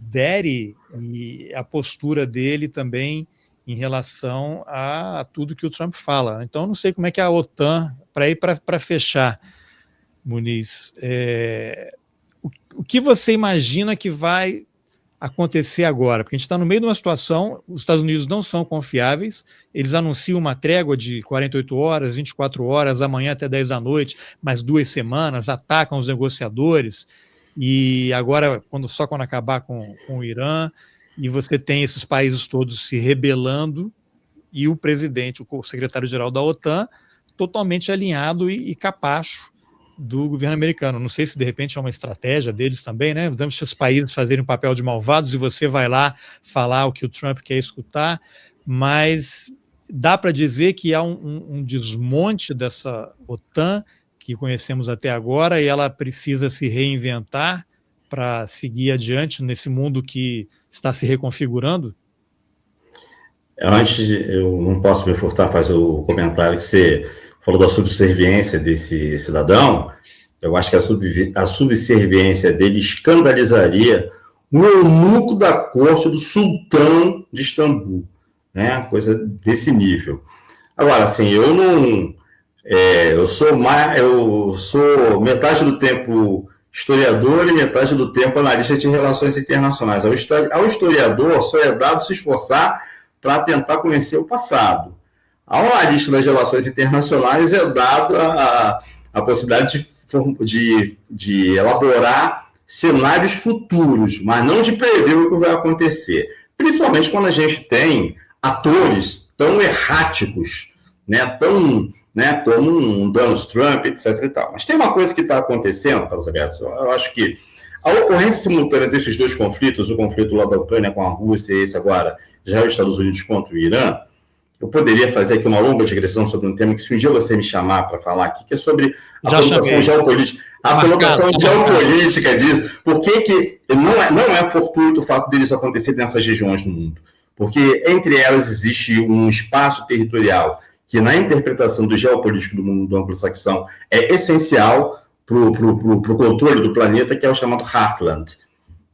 daddy e a postura dele também em relação a tudo que o Trump fala. Então não sei como é que a OTAN, para fechar, Muniz, o que você imagina que vai acontecer agora? Porque a gente está no meio de uma situação, os Estados Unidos não são confiáveis, eles anunciam uma trégua de 48 horas, 24 horas, amanhã até 10 da noite, mais 2 semanas, atacam os negociadores, e agora, só quando acabar com o Irã, e você tem esses países todos se rebelando, e o presidente, o secretário-geral da OTAN, totalmente alinhado e capacho do governo americano. Não sei se de repente é uma estratégia deles também, né? Vamos deixar os países fazerem o papel de malvados e você vai lá falar o que o Trump quer escutar, mas dá para dizer que há um desmonte dessa OTAN que conhecemos até agora e ela precisa se reinventar para seguir adiante nesse mundo que está se reconfigurando? Antes, eu não posso me furtar a fazer o comentário que você falou da subserviência desse cidadão. Eu acho que a subserviência dele escandalizaria o eunuco da corte do sultão de Istambul, né? Coisa desse nível. Agora, assim, eu sou metade do tempo historiador e metade do tempo analista de relações internacionais. Ao historiador só é dado se esforçar para tentar conhecer o passado. Ao analista das relações internacionais é dado a possibilidade de elaborar cenários futuros, mas não de prever o que vai acontecer. Principalmente quando a gente tem atores tão erráticos, né, como um Donald Trump, etc. e tal. Mas tem uma coisa que está acontecendo, Carlos Alberto, eu acho que a ocorrência simultânea desses dois conflitos, o conflito lá da Ucrânia com a Rússia e esse agora, já os Estados Unidos contra o Irã, eu poderia fazer aqui uma longa digressão sobre um tema que, se um dia você me chamar para falar aqui, que é sobre a conotação geopolítica. A conotação geopolítica disso. Por que não é fortuito o fato deles acontecer nessas regiões do mundo? Porque entre elas existe um espaço territorial que, na interpretação do geopolítico do mundo anglo-saxão, é essencial para o controle do planeta, que é o chamado Heartland,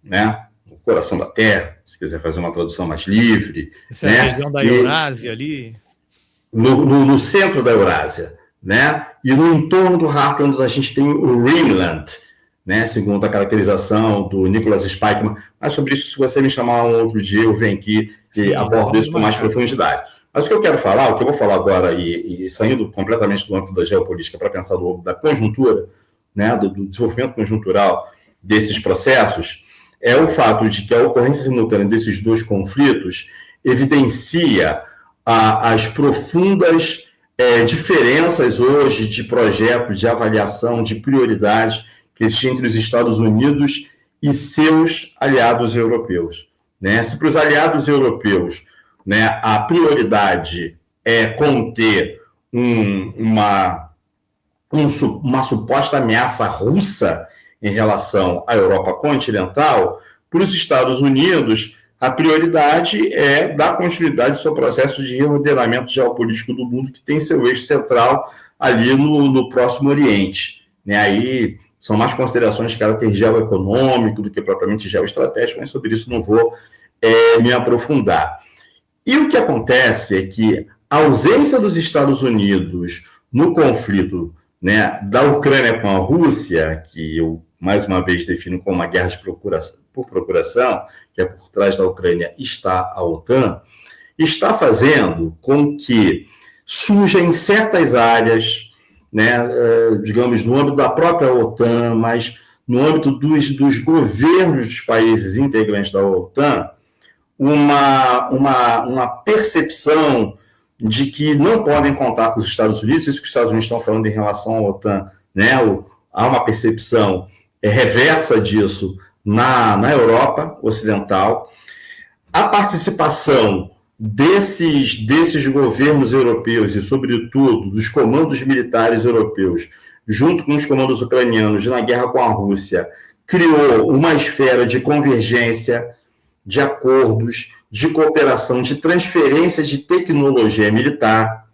né? O coração da Terra, se quiser fazer uma tradução mais livre. Essa é a região da Eurásia ali? No centro da Eurásia, né? E no entorno do Heartland a gente tem o Ringland, né? Segundo a caracterização do Nicholas Spikeman. Mas sobre isso, se você me chamar um outro dia, eu venho aqui e abordo isso com mais profundidade. Mas o que eu quero falar, o que eu vou falar agora, e saindo completamente do âmbito da geopolítica para pensar no âmbito da conjuntura, né, do desenvolvimento conjuntural desses processos, é o fato de que a ocorrência simultânea desses dois conflitos evidencia as profundas diferenças hoje de projeto, de avaliação, de prioridades que existem entre os Estados Unidos e seus aliados europeus, né? Se para os aliados europeus, né, a prioridade é conter uma suposta ameaça russa em relação à Europa continental, para os Estados Unidos, a prioridade é dar continuidade ao seu processo de reordenamento geopolítico do mundo, que tem seu eixo central ali no Próximo Oriente, né? Aí são mais considerações de caráter geoeconômico do que propriamente geoestratégico, mas sobre isso não vou me aprofundar. E o que acontece é que a ausência dos Estados Unidos no conflito né, da Ucrânia com a Rússia, que eu, mais uma vez, defino como uma guerra por procuração, que é por trás da Ucrânia está a OTAN, está fazendo com que surja em certas áreas, né, digamos, no âmbito da própria OTAN, mas no âmbito dos governos dos países integrantes da OTAN, uma percepção de que não podem contar com os Estados Unidos, isso que os Estados Unidos estão falando em relação à OTAN, né, há uma percepção reversa disso na Europa Ocidental. A participação desses governos europeus e, sobretudo, dos comandos militares europeus, junto com os comandos ucranianos na guerra com a Rússia, criou uma esfera de convergência, de acordos, de cooperação, de transferência de tecnologia militar,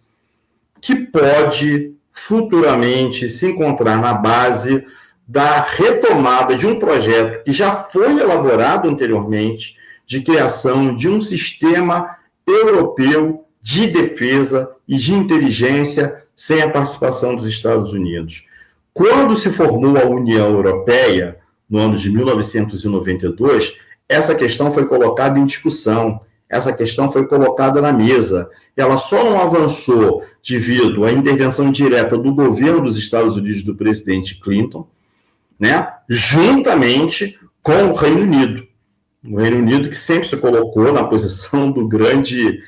que pode futuramente se encontrar na base da retomada de um projeto que já foi elaborado anteriormente, de criação de um sistema europeu de defesa e de inteligência sem a participação dos Estados Unidos. Quando se formou a União Europeia, no ano de 1992, essa questão foi colocada em discussão, essa questão foi colocada na mesa. Ela só não avançou devido à intervenção direta do governo dos Estados Unidos, do presidente Clinton, né, juntamente com o Reino Unido. O Reino Unido que sempre se colocou na posição do grande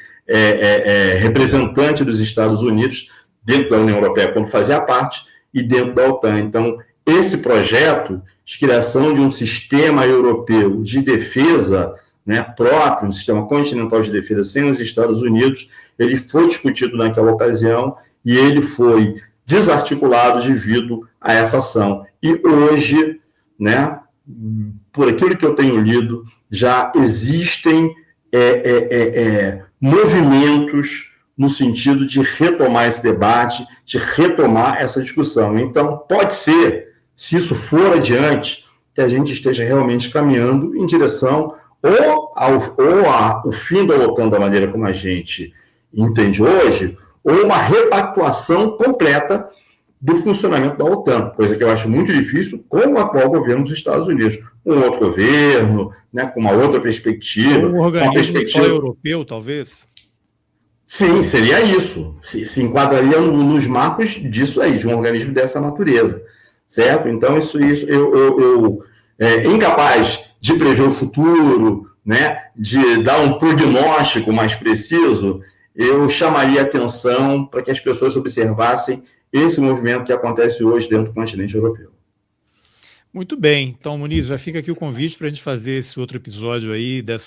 representante dos Estados Unidos dentro da União Europeia, quando fazia parte, e dentro da OTAN. Então, esse projeto de criação de um sistema europeu de defesa, né, próprio, um sistema continental de defesa sem os Estados Unidos, ele foi discutido naquela ocasião e ele foi desarticulado devido a essa ação. E hoje, né, por aquilo que eu tenho lido, já existem movimentos no sentido de retomar esse debate, de retomar essa discussão. Então, pode ser, se isso for adiante, que a gente esteja realmente caminhando em direção ao fim da OTAN da maneira como a gente entende hoje, ou uma repactuação completa do funcionamento da OTAN, coisa que eu acho muito difícil com o atual governo dos Estados Unidos. Um outro governo, né, com uma outra perspectiva. Um organismo só europeu, talvez? Sim, seria isso. Se enquadraria nos marcos disso aí, de um organismo dessa natureza, certo? Então, isso eu incapaz de prever o futuro, né, de dar um prognóstico mais preciso, eu chamaria atenção para que as pessoas observassem esse movimento que acontece hoje dentro do continente europeu. Muito bem. Então, Muniz, já fica aqui o convite para a gente fazer esse outro episódio aí da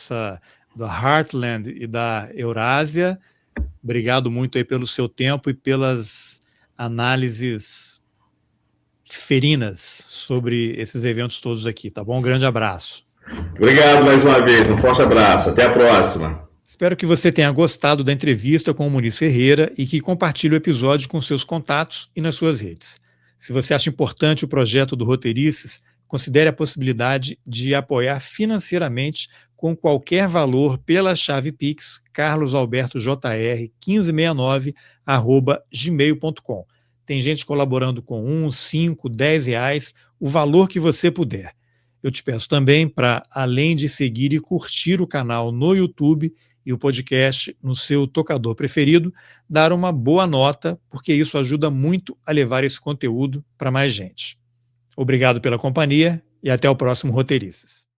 Heartland e da Eurásia. Obrigado muito aí pelo seu tempo e pelas análises ferinas sobre esses eventos todos aqui, tá bom? Um grande abraço. Obrigado mais uma vez, um forte abraço. Até a próxima. Espero que você tenha gostado da entrevista com o Muniz Ferreira e que compartilhe o episódio com seus contatos e nas suas redes. Se você acha importante o projeto do Roteirices, considere a possibilidade de apoiar financeiramente com qualquer valor pela chave Pix carlosalbertojr1569@gmail.com. Tem gente colaborando com 1, 5, 10 reais, o valor que você puder. Eu te peço também para, além de seguir e curtir o canal no YouTube e o podcast no seu tocador preferido, dar uma boa nota, porque isso ajuda muito a levar esse conteúdo para mais gente. Obrigado pela companhia e até o próximo Roteirices.